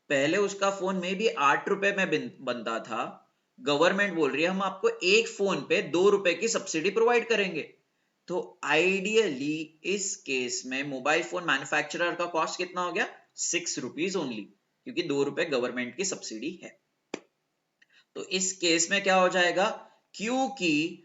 पहले उसका फोन में भी 8 रुपए में बनता था, गवर्नमेंट बोल रही है हम आपको एक फोन पे 2 रुपए की सब्सिडी प्रोवाइड करेंगे। तो आइडियली इस केस में मोबाइल फोन मैन्युफैक्चरर का कॉस्ट कितना हो गया, 6 रुपीज ओनली, क्योंकि 2 रुपए गवर्नमेंट की सब्सिडी है। तो इस केस में क्या हो जाएगा, क्योंकि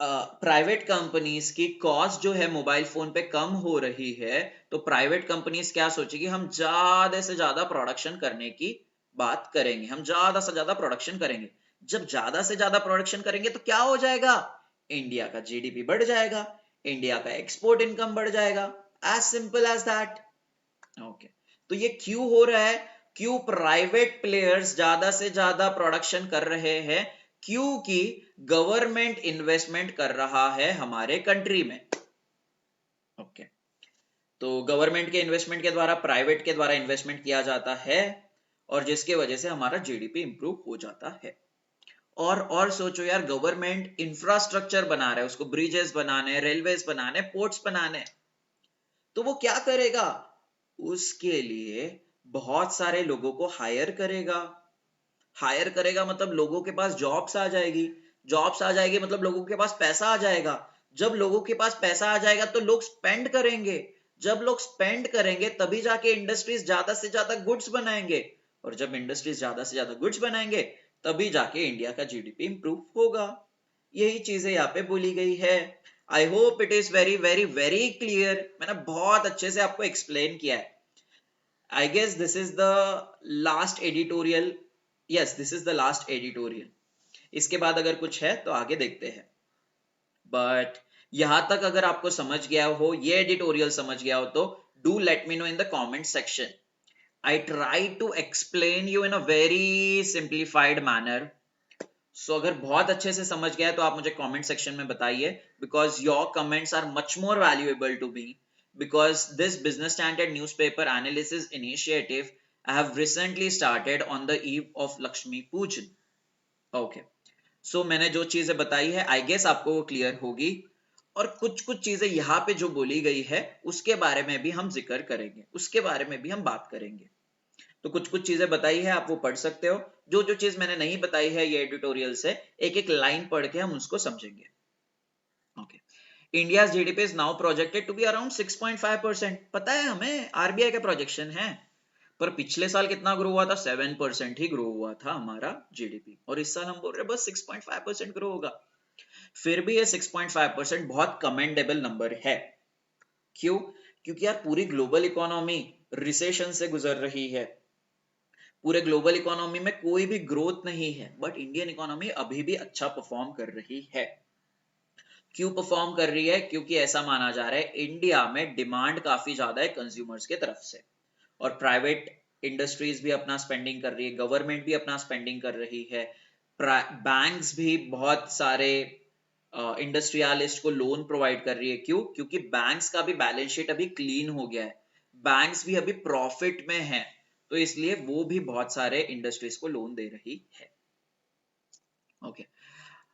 प्राइवेट कंपनीज की कॉस्ट जो है मोबाइल फोन पे कम हो रही है, तो प्राइवेट कंपनीज क्या सोचेगी, हम ज्यादा से ज्यादा प्रोडक्शन करने की बात करेंगे, हम ज्यादा से ज्यादा प्रोडक्शन करेंगे। जब ज्यादा से ज्यादा प्रोडक्शन करेंगे तो क्या हो जाएगा, इंडिया का जीडीपी बढ़ जाएगा, इंडिया का एक्सपोर्ट इनकम बढ़ जाएगा, as simple as that. Okay, तो ये क्यों हो रहा है, क्यों प्राइवेट प्लेयर्स ज्यादा से ज्यादा प्रोडक्शन कर रहे हैं, क्योंकि गवर्नमेंट इन्वेस्टमेंट कर रहा है हमारे कंट्री में। ओके, तो गवर्नमेंट के इन्वेस्टमेंट के द्वारा, प्राइवेट के द्वारा इन्वेस्टमेंट किया जाता है और जिसके वजह से हमारा जीडीपी इंप्रूव हो जाता है। और सोचो यार, गवर्नमेंट इंफ्रास्ट्रक्चर बना रहा है, उसको ब्रिजेस बनाने, रेलवेज बनाने, पोर्ट्स बनाने, तो वो क्या करेगा, उसके लिए बहुत सारे लोगों को हायर करेगा। हायर करेगा मतलब लोगों के पास जॉब्स आ जाएगी, जॉब्स आ जाएगी मतलब लोगों के पास पैसा आ जाएगा, जब लोगों के पास पैसा आ जाएगा तो लोग स्पेंड करेंगे, जब लोग स्पेंड करेंगे तभी जाके इंडस्ट्रीज ज्यादा से ज्यादा गुड्स बनाएंगे, और जब इंडस्ट्रीज ज्यादा से ज्यादा गुड्स बनाएंगे तभी जाके इंडिया का जीडीपी इंप्रूव होगा। यही चीजें यहाँ पे बोली गई है। I hope it is very very very clear. मैंने बहुत अच्छे से आपको एक्सप्लेन किया है। I guess this is the last editorial. Yes, this is the last editorial. इसके बाद अगर कुछ है तो आगे देखते हैं। बट यहां तक अगर आपको समझ गया हो, ये एडिटोरियल समझ गया हो, तो do let me know in the comment section. I try to explain you in a very simplified manner. So अगर बहुत अच्छे से समझ गया है तो आप मुझे कमेंट सेक्शन में बताइए, because your comments are much more valuable to me, because this business standard newspaper analysis initiative I have recently started on the eve of Lakshmi Pujan. Okay, so मैंने जो चीजें बताई है आई गेस आपको वो clear होगी, और कुछ कुछ चीजें यहाँ पे जो बोली गई है उसके बारे में भी हम जिक्र करेंगे, उसके बारे में भी हम बात करेंगे। तो कुछ कुछ चीजें बताई है, आप वो पढ़ सकते हो। जो जो चीज मैंने नहीं बताई है ये एडिटोरियल से एक एक लाइन पढ़ के हम उसको समझेंगे। Okay, India GDP is now projected to be around 6.5%। पता है हमें, आरबीआई का प्रोजेक्शन है, पर पिछले साल कितना ग्रो हुआ था, 7% ही ग्रो हुआ था हमारा जीडीपी, और इस साल हम बोल रहे हैं बस 6.5% ग्रो होगा। फिर भी ये 6.5% बहुत कमेंडेबल नंबर है। क्यों? क्योंकि यार पूरी ग्लोबल इकोनॉमी रिसेशन से गुजर रही है, पूरे ग्लोबल इकोनॉमी में कोई भी ग्रोथ नहीं है, बट इंडियन इकोनॉमी अभी भी अच्छा परफॉर्म कर रही है। क्यों परफॉर्म कर रही है? क्योंकि ऐसा माना जा रहा है इंडिया में डिमांड काफी ज्यादा है कंज्यूमर्स के तरफ से, और प्राइवेट इंडस्ट्रीज भी अपना स्पेंडिंग कर रही है, गवर्नमेंट भी अपना स्पेंडिंग कर रही है, बैंक्स भी बहुत सारे इंडस्ट्रियलिस्ट को लोन प्रोवाइड कर रही है। क्यों? क्योंकि बैंक्स का भी बैलेंस शीट अभी क्लीन हो गया है, बैंक्स भी अभी प्रॉफिट में है, तो इसलिए वो भी बहुत सारे इंडस्ट्रीज को लोन दे रही है। Okay,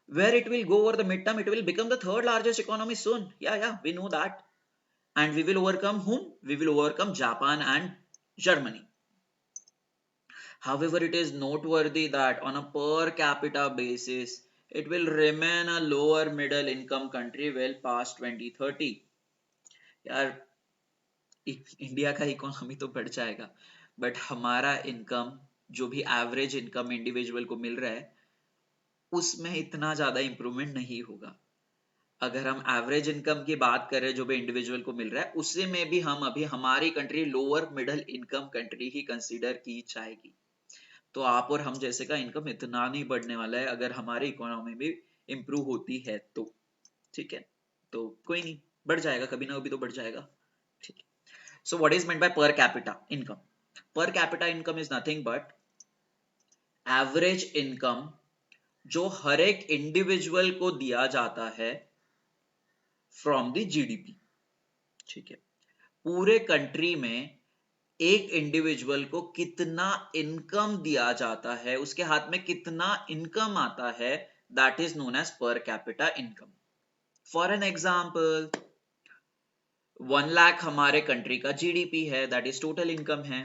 where it will go over the midterm, it will become the third largest economy soon. Yeah, we know that. And we will overcome whom? We will overcome Japan and Germany. However, it is noteworthy that on a per capita basis, it will remain a lower middle income country well past 2030. यार, India का economy तो बढ़ जाएगा, but हमारा income, जो भी average income individual को मिल रहा है, उसमें इतना ज्यादा इंप्रूवमेंट नहीं होगा। अगर हम एवरेज इनकम की बात करें जो भी इंडिविजुअल को मिल रहा है, उससे में भी हम अभी हमारी country lower middle income country ही कंसीडर की जाएगी। तो आप और हम जैसे का इनकम इतना नहीं बढ़ने वाला है अगर हमारी इकोनॉमी भी इंप्रूव होती है तो। ठीक है, तो कोई नहीं, बढ़ जाएगा, कभी ना कभी तो बढ़ जाएगा। ठीक है, so what is meant by पर कैपिटा इनकम? पर capita income is nothing but average income जो हर एक इंडिविजुअल को दिया जाता है फ्रॉम द जीडीपी। ठीक है, पूरे कंट्री में एक इंडिविजुअल को कितना इनकम दिया जाता है, उसके हाथ में कितना इनकम आता है, that is known as per capita income. For an example, 1 lakh हमारे कंट्री का जीडीपी है, दैट इज टोटल इनकम है।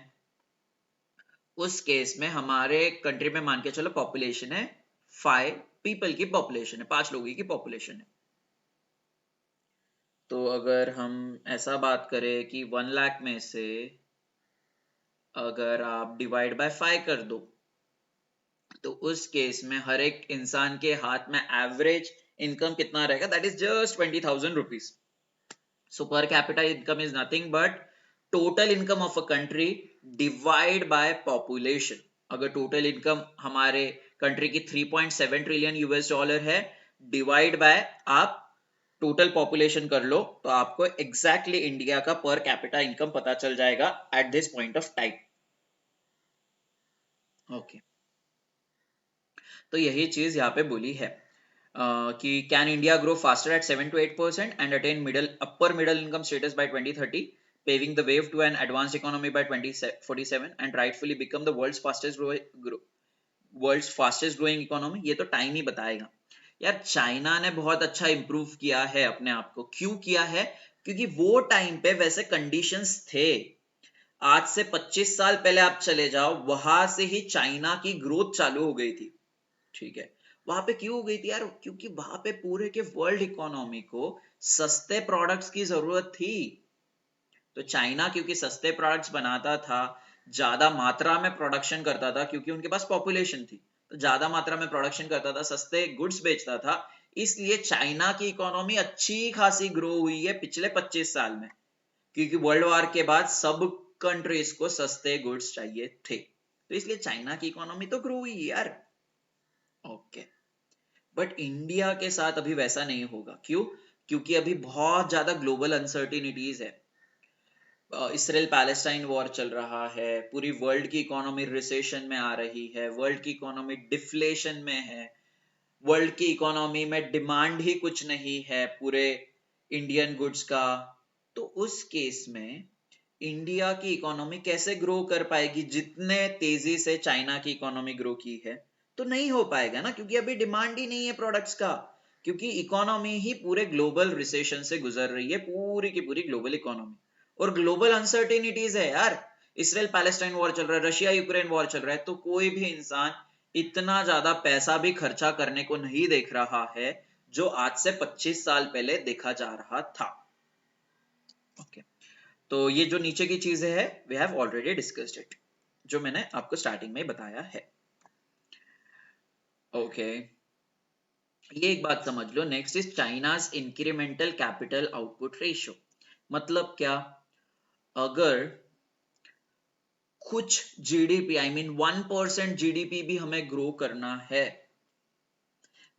उस केस में हमारे कंट्री में मान के चलो पॉपुलेशन है 5 पीपल की पॉपुलेशन है, 5 लोगों की पॉपुलेशन है। तो अगर हम ऐसा बात करें कि 1 लाख में से अगर आप डिवाइड बाय 5 कर दो, तो उस केस में हर एक इंसान के हाथ में एवरेज इनकम कितना रहेगा, दैट इज जस्ट 20,000 रुपीज। सो पर capita income is nothing but total income of a country divide by population. अगर टोटल इनकम हमारे कंट्री की 3.7 ट्रिलियन यूएस डॉलर है, डिवाइड बाय आप टोटल पॉपुलेशन कर लो, तो आपको एग्जैक्टली इंडिया का पर कैपिटा इनकम पता चल जाएगा at this point of time. Okay, तो यही चीज यहाँ पे बोली है। कि can India grow faster at 7 to 8% and attain upper middle income status by 2030, paving the way to an advanced economy by 2047 and rightfully become the world's fastest growing economy? ये तो टाइम ही बताएगा यार। चाइना ने बहुत अच्छा improve किया है अपने आप को। क्यों किया है? क्योंकि वो टाइम पे वैसे कंडीशंस थे। आज से 25 साल पहले आप चले जाओ, वहां से ही चाइना की ग्रोथ चालू हो गई थी। ठीक है, वहां पे क्यों हो गई थी यार? क्योंकि वहां पे पूरे के वर्ल्ड इकोनॉमी को सस्ते प्रोडक्ट्स की जरूरत थी। तो चाइना क्योंकि सस्ते प्रोडक्ट्स बनाता था, ज्यादा मात्रा में प्रोडक्शन करता था, क्योंकि उनके पास पॉपुलेशन थी, तो ज्यादा मात्रा में प्रोडक्शन करता था, सस्ते गुड्स बेचता था, इसलिए चाइना की इकोनॉमी अच्छी खासी ग्रो हुई है पिछले 25 साल में। क्योंकि वर्ल्ड वॉर के बाद सब कंट्रीज को सस्ते गुड्स चाहिए थे, तो इसलिए चाइना की इकोनॉमी तो ग्रो हुई यार। ओके, बट इंडिया के साथ अभी वैसा नहीं होगा। क्यों? क्योंकि अभी बहुत ज्यादा ग्लोबल अनसर्टिनिटीज है। इसराइल पैलेस्टाइन वॉर चल रहा है, पूरी वर्ल्ड की इकोनॉमी रिसेशन में आ रही है, वर्ल्ड की इकोनॉमी डिफ्लेशन में है, वर्ल्ड की इकोनॉमी में डिमांड ही कुछ नहीं है पूरे इंडियन गुड्स का। तो उस केस में इंडिया की इकोनॉमी कैसे ग्रो कर पाएगी जितने तेजी से चाइना की इकोनॉमी ग्रो की है? तो नहीं हो पाएगा ना, क्योंकि अभी डिमांड ही नहीं है प्रोडक्ट्स का, क्योंकि इकोनॉमी ही पूरे ग्लोबल रिसेशन से गुजर रही है, पूरी की पूरी ग्लोबल इकोनॉमी। और ग्लोबल अनसर्टेनिटीज है यार। इसराइल पैलेस्टाइन वॉर चल रहा है, रशिया यूक्रेन वॉर चल रहा है, तो कोई भी इंसान इतना ज्यादा पैसा भी खर्चा करने को नहीं देख रहा है जो आज से 25 साल पहले देखा जा रहा था। ओके, तो ये जो नीचे की चीजें है we have already discussed it, जो मैंने आपको स्टार्टिंग में बताया है। ओके, ये एक बात समझ लो। Next is China's incremental capital output ratio. मतलब क्या? अगर कुछ जीडीपी, आई मीन 1% जीडीपी भी हमें ग्रो करना है,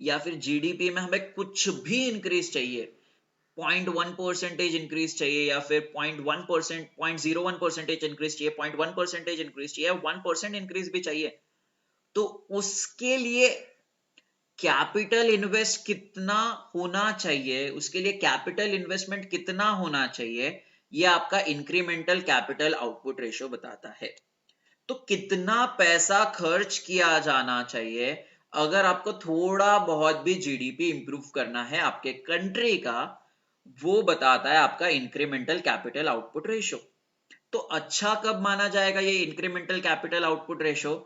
या फिर जीडीपी में हमें कुछ भी इंक्रीज चाहिए, 0.1% इंक्रीज चाहिए, या फिर 0.1%, 0.01% इंक्रीज चाहिए, 0.1% इंक्रीज चाहिए, 1% इंक्रीज भी चाहिए, तो उसके लिए कैपिटल इन्वेस्ट कितना होना चाहिए, उसके लिए कैपिटल इन्वेस्टमेंट कितना होना चाहिए, ये आपका इंक्रीमेंटल कैपिटल आउटपुट रेशियो बताता है। तो कितना पैसा खर्च किया जाना चाहिए अगर आपको थोड़ा बहुत भी जीडीपी इंप्रूव करना है आपके कंट्री का, वो बताता है आपका इंक्रीमेंटल कैपिटल आउटपुट रेशियो। तो अच्छा कब माना जाएगा ये इंक्रीमेंटल कैपिटल आउटपुट रेशियो?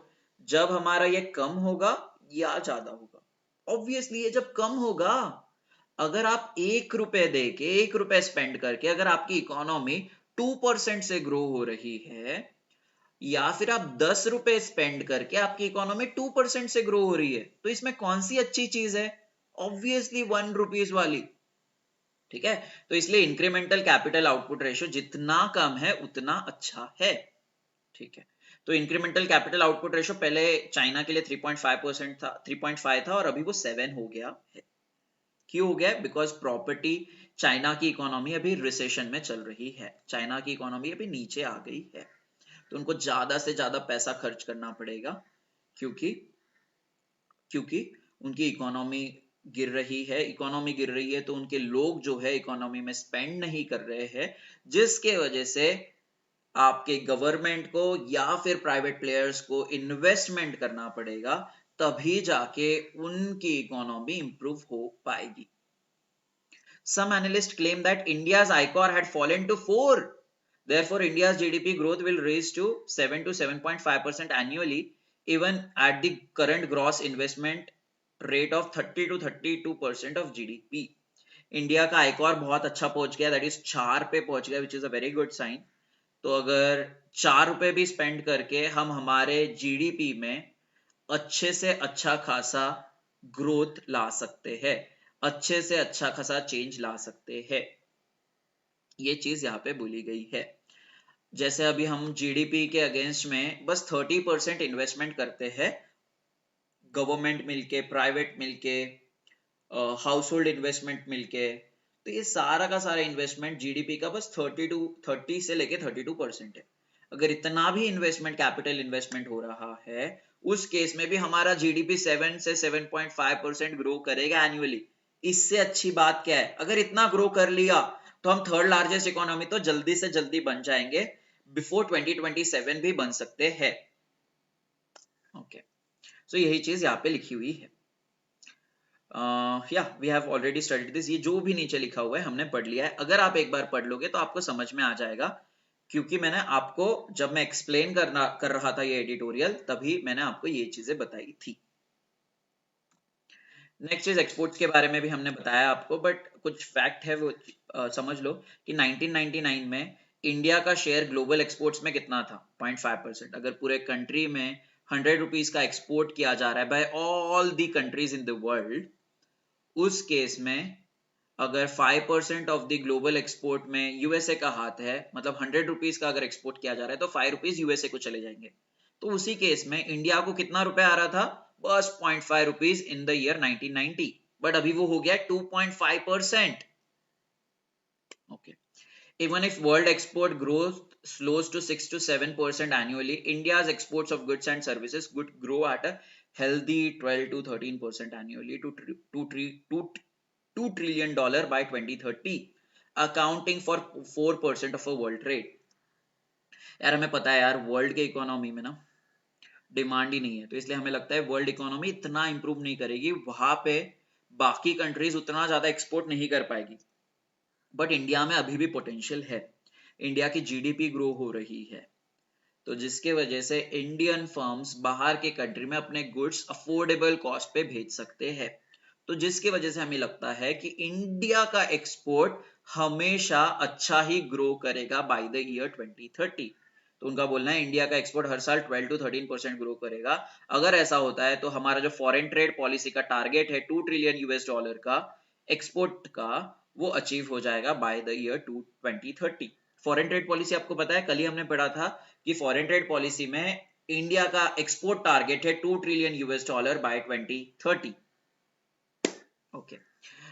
जब हमारा ये कम होगा या ज्यादा होगा? ऑब्वियसली ये जब कम होगा। अगर आप 1 रुपए दे के, 1 रुपए स्पेंड करके अगर आपकी इकोनॉमी 2% से ग्रो हो रही है, या फिर आप 10 रुपए स्पेंड करके आपकी इकोनॉमी 2% से ग्रो हो रही है, तो इसमें कौन सी अच्छी चीज है? ऑब्वियसली 1 रुपीज वाली। ठीक है, तो इसलिए इंक्रीमेंटल कैपिटल आउटपुट रेशियो जितना कम है उतना अच्छा है। ठीक है, तो इंक्रीमेंटल कैपिटल आउटपुट रेशियो पहले चाइना के लिए 3.5% था, 3.5 था, और अभी वो 7 हो गया है। क्यों हो गया? बिकॉज प्रॉपर्टी, चाइना की इकोनॉमी अभी रिसेशन में चल रही है, चाइना की इकोनॉमी अभी नीचे आ गई है, तो उनको ज्यादा से ज्यादा पैसा खर्च करना पड़ेगा, क्योंकि क्योंकि उनकी इकोनॉमी गिर रही है। इकोनॉमी गिर रही है तो उनके लोग जो है इकोनॉमी में स्पेंड नहीं कर रहे हैं, जिसके वजह से आपके गवर्नमेंट को या फिर प्राइवेट प्लेयर्स को इन्वेस्टमेंट करना पड़ेगा, तभी जाके उनकी इकोनॉमी इंप्रूव हो पाएगी। Some analysts claim that India's ICOR had fallen to 4. Therefore, India's GDP growth will raise to 7 to 7.5% annually, even at the current gross investment rate of 30 to 32% of GDP. India का आइकॉर बहुत अच्छा पहुंच गया, that is 4 पे पहुंच गया, which is a very good sign. तो अगर 4 रुपए भी स्पेंड करके हम हमारे जीडीपी में अच्छे से अच्छा खासा ग्रोथ ला सकते हैं, अच्छे से अच्छा खासा चेंज ला सकते हैं, ये चीज यहाँ पे बोली गई है। जैसे अभी हम जीडीपी के अगेंस्ट में बस 30% इन्वेस्टमेंट करते हैं, गवर्नमेंट मिलके, प्राइवेट मिलके, हाउस होल्ड इन्वेस्टमेंट मिलके, तो ये सारा का सारा इन्वेस्टमेंट जीडीपी का बस 30 से लेके 32% है। अगर इतना भी इन्वेस्टमेंट, कैपिटल इन्वेस्टमेंट हो रहा है, उस केस में भी हमारा जीडीपी 7 से 7.5% ग्रो करेगा एनुअली। इससे अच्छी बात क्या है? अगर इतना ग्रो कर लिया तो हम थर्ड लार्जेस्ट इकोनॉमी तो जल्दी से जल्दी बन जाएंगे, बिफोर 2027 भी बन सकते हैं। ओके, सो यही चीज यहाँ पे लिखी हुई है। या we have already studied this. ये जो भी नीचे लिखा हुआ है हमने पढ़ लिया है। अगर आप एक बार पढ़ लोगे तो आपको समझ में आ जाएगा, क्योंकि मैंने आपको, जब मैं एक्सप्लेन कर रहा था ये एडिटोरियल, तभी मैंने आपको ये चीजें बताई थी। नेक्स्ट चीज, एक्सपोर्ट्स के बारे में भी हमने बताया आपको, बट कुछ फैक्ट है वो समझ लो कि 1999 में इंडिया का शेयर ग्लोबल एक्सपोर्ट्स में कितना था? 0.5%। अगर पूरे कंट्री में 100 रुपीज का एक्सपोर्ट किया जा रहा है by all the countries in the world, उस केस में अगर 5% ऑफ द ग्लोबल एक्सपोर्ट में यूएसए का हाथ है, मतलब 100 रुपीज का अगर एक्सपोर्ट किया जा रहा है तो 5 रुपीज यूएसए को चले जाएंगे। तो उसी केस में इंडिया को कितना रुपए आ रहा था? बस 0.5 rupees in the year 1990, but अभी वो हो गया 2.5%। Okay, even if world export growth slows to 6 to 7% annually, India's exports of goods and services would grow at a healthy 12 to 13% annually to $2 trillion by 2030, accounting for 4% of a world trade। यार हमें पता है यार, world के economy में ना demand ही नहीं है, तो इसलिए हमें लगता है वर्ल्ड इकोनॉमी इतना इंप्रूव नहीं करेगी, वहां पे बाकी कंट्रीज उतना ज्यादा एक्सपोर्ट नहीं कर पाएगी। बट इंडिया में अभी भी पोटेंशियल है, इंडिया की जीडीपी ग्रो हो रही है, तो जिसके वजह से इंडियन फर्म्स बाहर के कंट्री में अपने गुड्स अफोर्डेबल कॉस्ट पे भेज सकते हैं। तो जिसकी वजह से हमें लगता है कि इंडिया का एक्सपोर्ट हमेशा अच्छा ही ग्रो करेगा बाय द ईयर 2030। तो उनका बोलना है इंडिया का एक्सपोर्ट हर साल 12 to 13% ग्रो करेगा। अगर ऐसा होता है तो हमारा जो फॉरेन ट्रेड पॉलिसी का टारगेट है $2 ट्रिलियन का एक्सपोर्ट का, वो अचीव हो जाएगा by the year 2030। Foreign trade policy आपको पता है, कल ही हमने पढ़ा था कि फॉरेन ट्रेड पॉलिसी में इंडिया का एक्सपोर्ट टारगेट है $2 ट्रिलियन बाय 2030। ओके,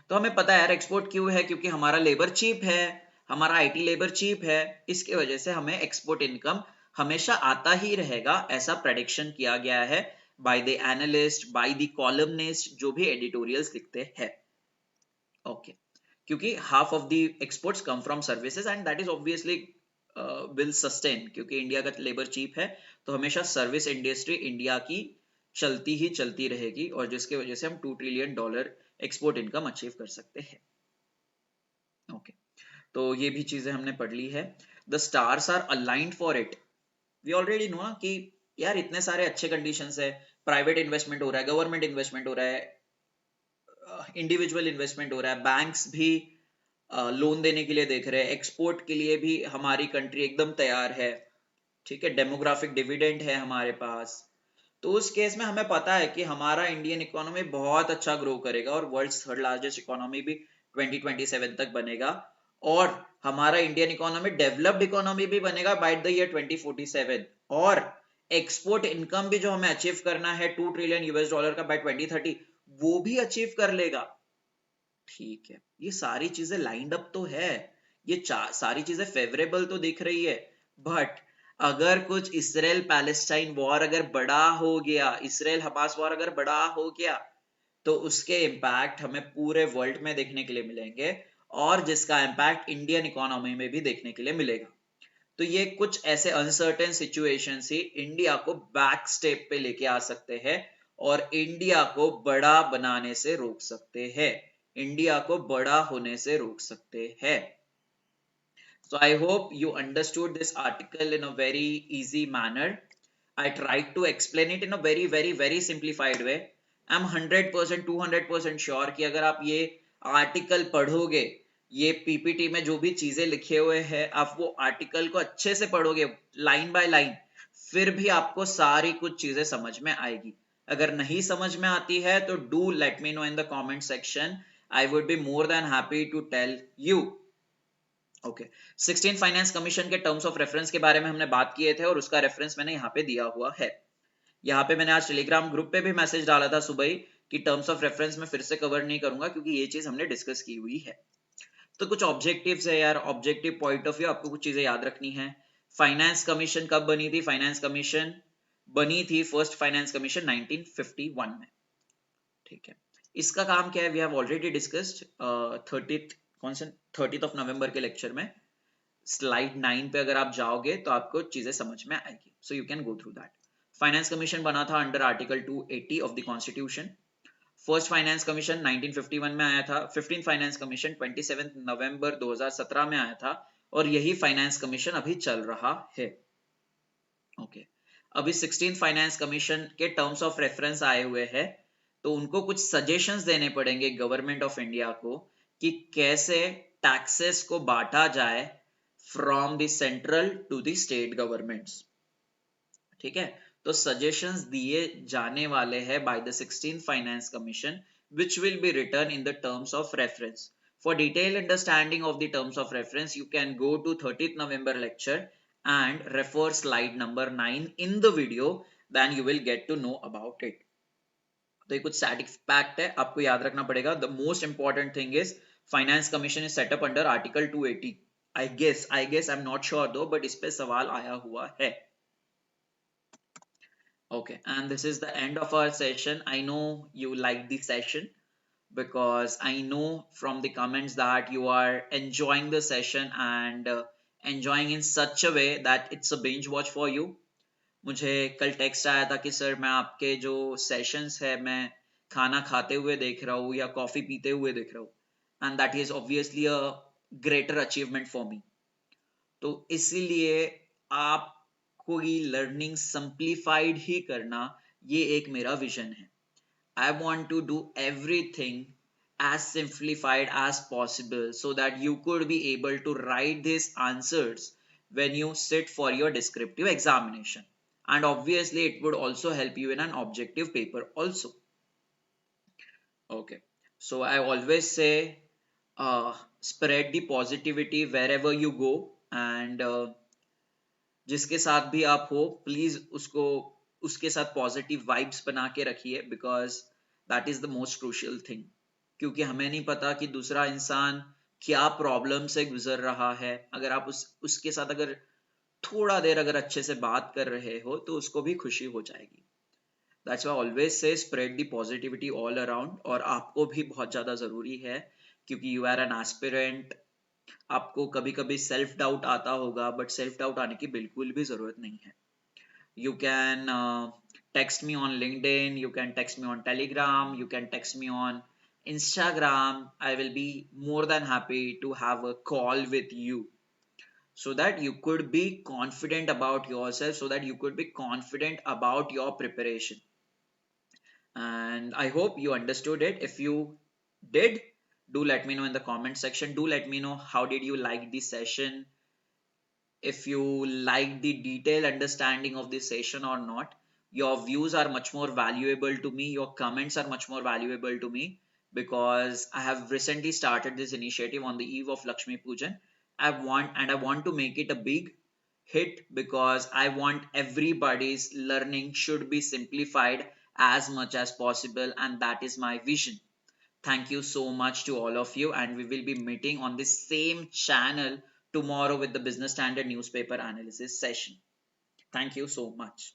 तो हमें पता है यार एक्सपोर्ट क्यों है, क्योंकि हमारा लेबर चीप है, हमारा आईटी लेबर चीप है, इसके वजह से हमें एक्सपोर्ट इनकम हमेशा आता ही रहेगा, ऐसा प्रेडिक्शन किया गया है by the analyst, by the columnist, जो भी एडिटोरियल्स लिखते हैं। ओके, क्योंकि half of the exports come from services and that is obviously will sustain, क्योंकि इंडिया का लेबर चीप है तो हमेशा सर्विस इंडस्ट्री इंडिया की चलती ही चलती रहेगी, और जिसके वजह से हम $2 ट्रिलियन एक्सपोर्ट इनकम अचीव कर सकते हैं। ओके, तो ये भी चीजें हमने पढ़ ली है। The stars are aligned for it. We already know कि यार इतने सारे अच्छे कंडीशंस है, प्राइवेट इन्वेस्टमेंट हो रहा है, गवर्नमेंट इन्वेस्टमेंट हो रहा है, इंडिविजुअल इन्वेस्टमेंट हो रहा है, बैंक्स भी लोन देने के लिए देख रहे हैं, एक्सपोर्ट के लिए भी हमारी कंट्री एकदम तैयार है, ठीक है, डेमोग्राफिक डिविडेंड है हमारे पास। तो उस केस में हमें पता है कि हमारा इंडियन इकोनॉमी बहुत अच्छा ग्रो करेगा और वर्ल्ड थर्ड लार्जेस्ट इकोनॉमी भी 2027 तक बनेगा, और हमारा इंडियन इकोनॉमी डेवलप्ड इकोनॉमी भी बनेगा बाय द ईयर 2047, और एक्सपोर्ट इनकम भी जो हमें अचीव करना है $2 ट्रिलियन का बाय 2030, वो भी अचीव कर लेगा। ठीक है, ये सारी चीजें लाइंड अप तो है, ये सारी चीजें फेवरेबल तो दिख रही है, बट अगर कुछ इसराइल पैलेस्टाइन वॉर अगर बड़ा हो गया, इसराइल हमास वॉर अगर बड़ा हो गया, तो उसके इम्पैक्ट हमें पूरे वर्ल्ड में देखने के लिए मिलेंगे, और जिसका इम्पैक्ट इंडियन इकोनॉमी में भी देखने के लिए मिलेगा। तो ये कुछ ऐसे अनसर्टेन सिचुएशन ही इंडिया को बैक स्टेप पे लेके आ सकते हैं और इंडिया को बड़ा बनाने से रोक सकते हैं, इंडिया को बड़ा होने से रोक सकते हैं। So I hope you understood this article in a very easy manner. I tried to explain it in a very very very simplified way. I'm 100% 200% sure कि अगर आप ये आर्टिकल पढ़ोगे, ये पीपीटी में जो भी चीजें लिखे हुए हैं, आप वो आर्टिकल को अच्छे से पढ़ोगे लाइन बाय लाइन, फिर भी आपको सारी कुछ चीजें समझ में आएगी। अगर नहीं समझ में आती है तो do let me know in the comment section, I would be more than happy to tell you. Okay, 16 finance commission के टर्म्स ऑफ रेफरेंस के बारे में हमने बात किए थे और उसका रेफरेंस मैंने यहाँ पे दिया हुआ है। यहाँ पे मैंने आज टेलीग्राम ग्रुप पे भी मैसेज डाला था सुबह ही कि टर्म्स ऑफ रेफरेंस में फिर से कवर नहीं करूंगा क्योंकि ये चीज हमने डिस्कस की हुई है। तो कुछ ऑब्जेक्टिव्स है यार, ऑब्जेक्टिव पॉइंट ऑफ व्यू आपको कुछ चीजें याद रखनी है। फाइनेंस कमीशन कब बनी थी? फाइनेंस कमीशन बनी थी, फर्स्ट फाइनेंस कमीशन 1951 में। ठीक है, इसका काम क्या है? We have already discussed 30th कौन से 30th ऑफ नवंबर के लेक्चर में। स्लाइड 9 पे अगर आप जाओगे तो आपको चीजें समझ में आएगी, so you can go through that. Finance commission बना था under article 280 of the constitution. First finance commission 1951 में आया था। 15th फाइनेंस कमीशन 27 नवंबर 2017 में आया था, और यही फाइनेंस कमीशन अभी चल रहा है। ओके, अभी 16th फाइनेंस कमीशन के टर्म्स ऑफ रेफरेंस आए हुए हैं, तो उनको कुछ सजेशंस देने पड़ेंगे गवर्नमेंट ऑफ इंडिया को कि कैसे टैक्सेस को बांटा जाए from the central to the state governments. ठीक है, तो सजेशंस दिए जाने वाले हैं by the 16th finance commission, which will be written in the terms of reference. For detailed understanding of the terms of reference, you can go to 30th November lecture and refer slide number 9 in the video, then you will get to know about it. तो ये कुछ static fact है, आपको याद रखना पड़ेगा। The most important thing is finance commission is setup under article 280। I guess I am not sure though, but इस पे सवाल आया हुआ है। Okay, and this is the end of our session. I know you like the session because I know from the comments that you are enjoying the session and enjoying in such a way that it's a binge watch for you. मुझे कल text आया था कि sir मैं आपके जो sessions है मैं खाना खाते हुए देख रहा हूँ या कॉफी पीते हुए देख रहा हूँ, and that is obviously a greater achievement for me. तो इसीलिए आपको ये लर्निंग सिंप्लीफाइड ही करना, ये एक मेरा विजन है। I want to do everything as simplified as possible so that you could be able to write these answers when you sit for your descriptive examination. And obviously, it would also help you in an objective paper also. Okay. So I always say, spread the positivity wherever you go, and जिसके साथ भी आप हो please उसको उसके साथ positive vibes बना के रखिए, because that is the most crucial thing. क्योंकि हमें नहीं पता कि दूसरा इंसान क्या प्रॉब्लम से गुजर रहा है। अगर आप उसके साथ अगर थोड़ा देर अगर अच्छे से बात कर रहे हो तो उसको भी खुशी हो जाएगी। That's why always say spread the positivity all around, और आपको भी बहुत ज्यादा जरूरी है क्योंकि यू आर एन एस्पिरेंट। आपको कभी कभी सेल्फ डाउट आता होगा, बट सेल्फ डाउट आने की बिल्कुल भी जरूरत नहीं है। You can text me on LinkedIn, you can text me on Telegram, you can text me on Instagram. I will be more than happy to have a call with you so that you could be confident about yourself, so that you could be confident about your preparation. And I hope you understood it. If you did, do let me know in the comment section. Do let me know how did you like this session, if you like the detailed understanding of this session or not. Your views are much more valuable to me, your comments are much more valuable to me, because I have recently started this initiative on the eve of Lakshmi Pujan. I want to make it a big hit because I want everybody's learning should be simplified as much as possible, and that is my vision. Thank you so much to all of you, and we will be meeting on the same channel tomorrow with the Business Standard newspaper analysis session. Thank you so much.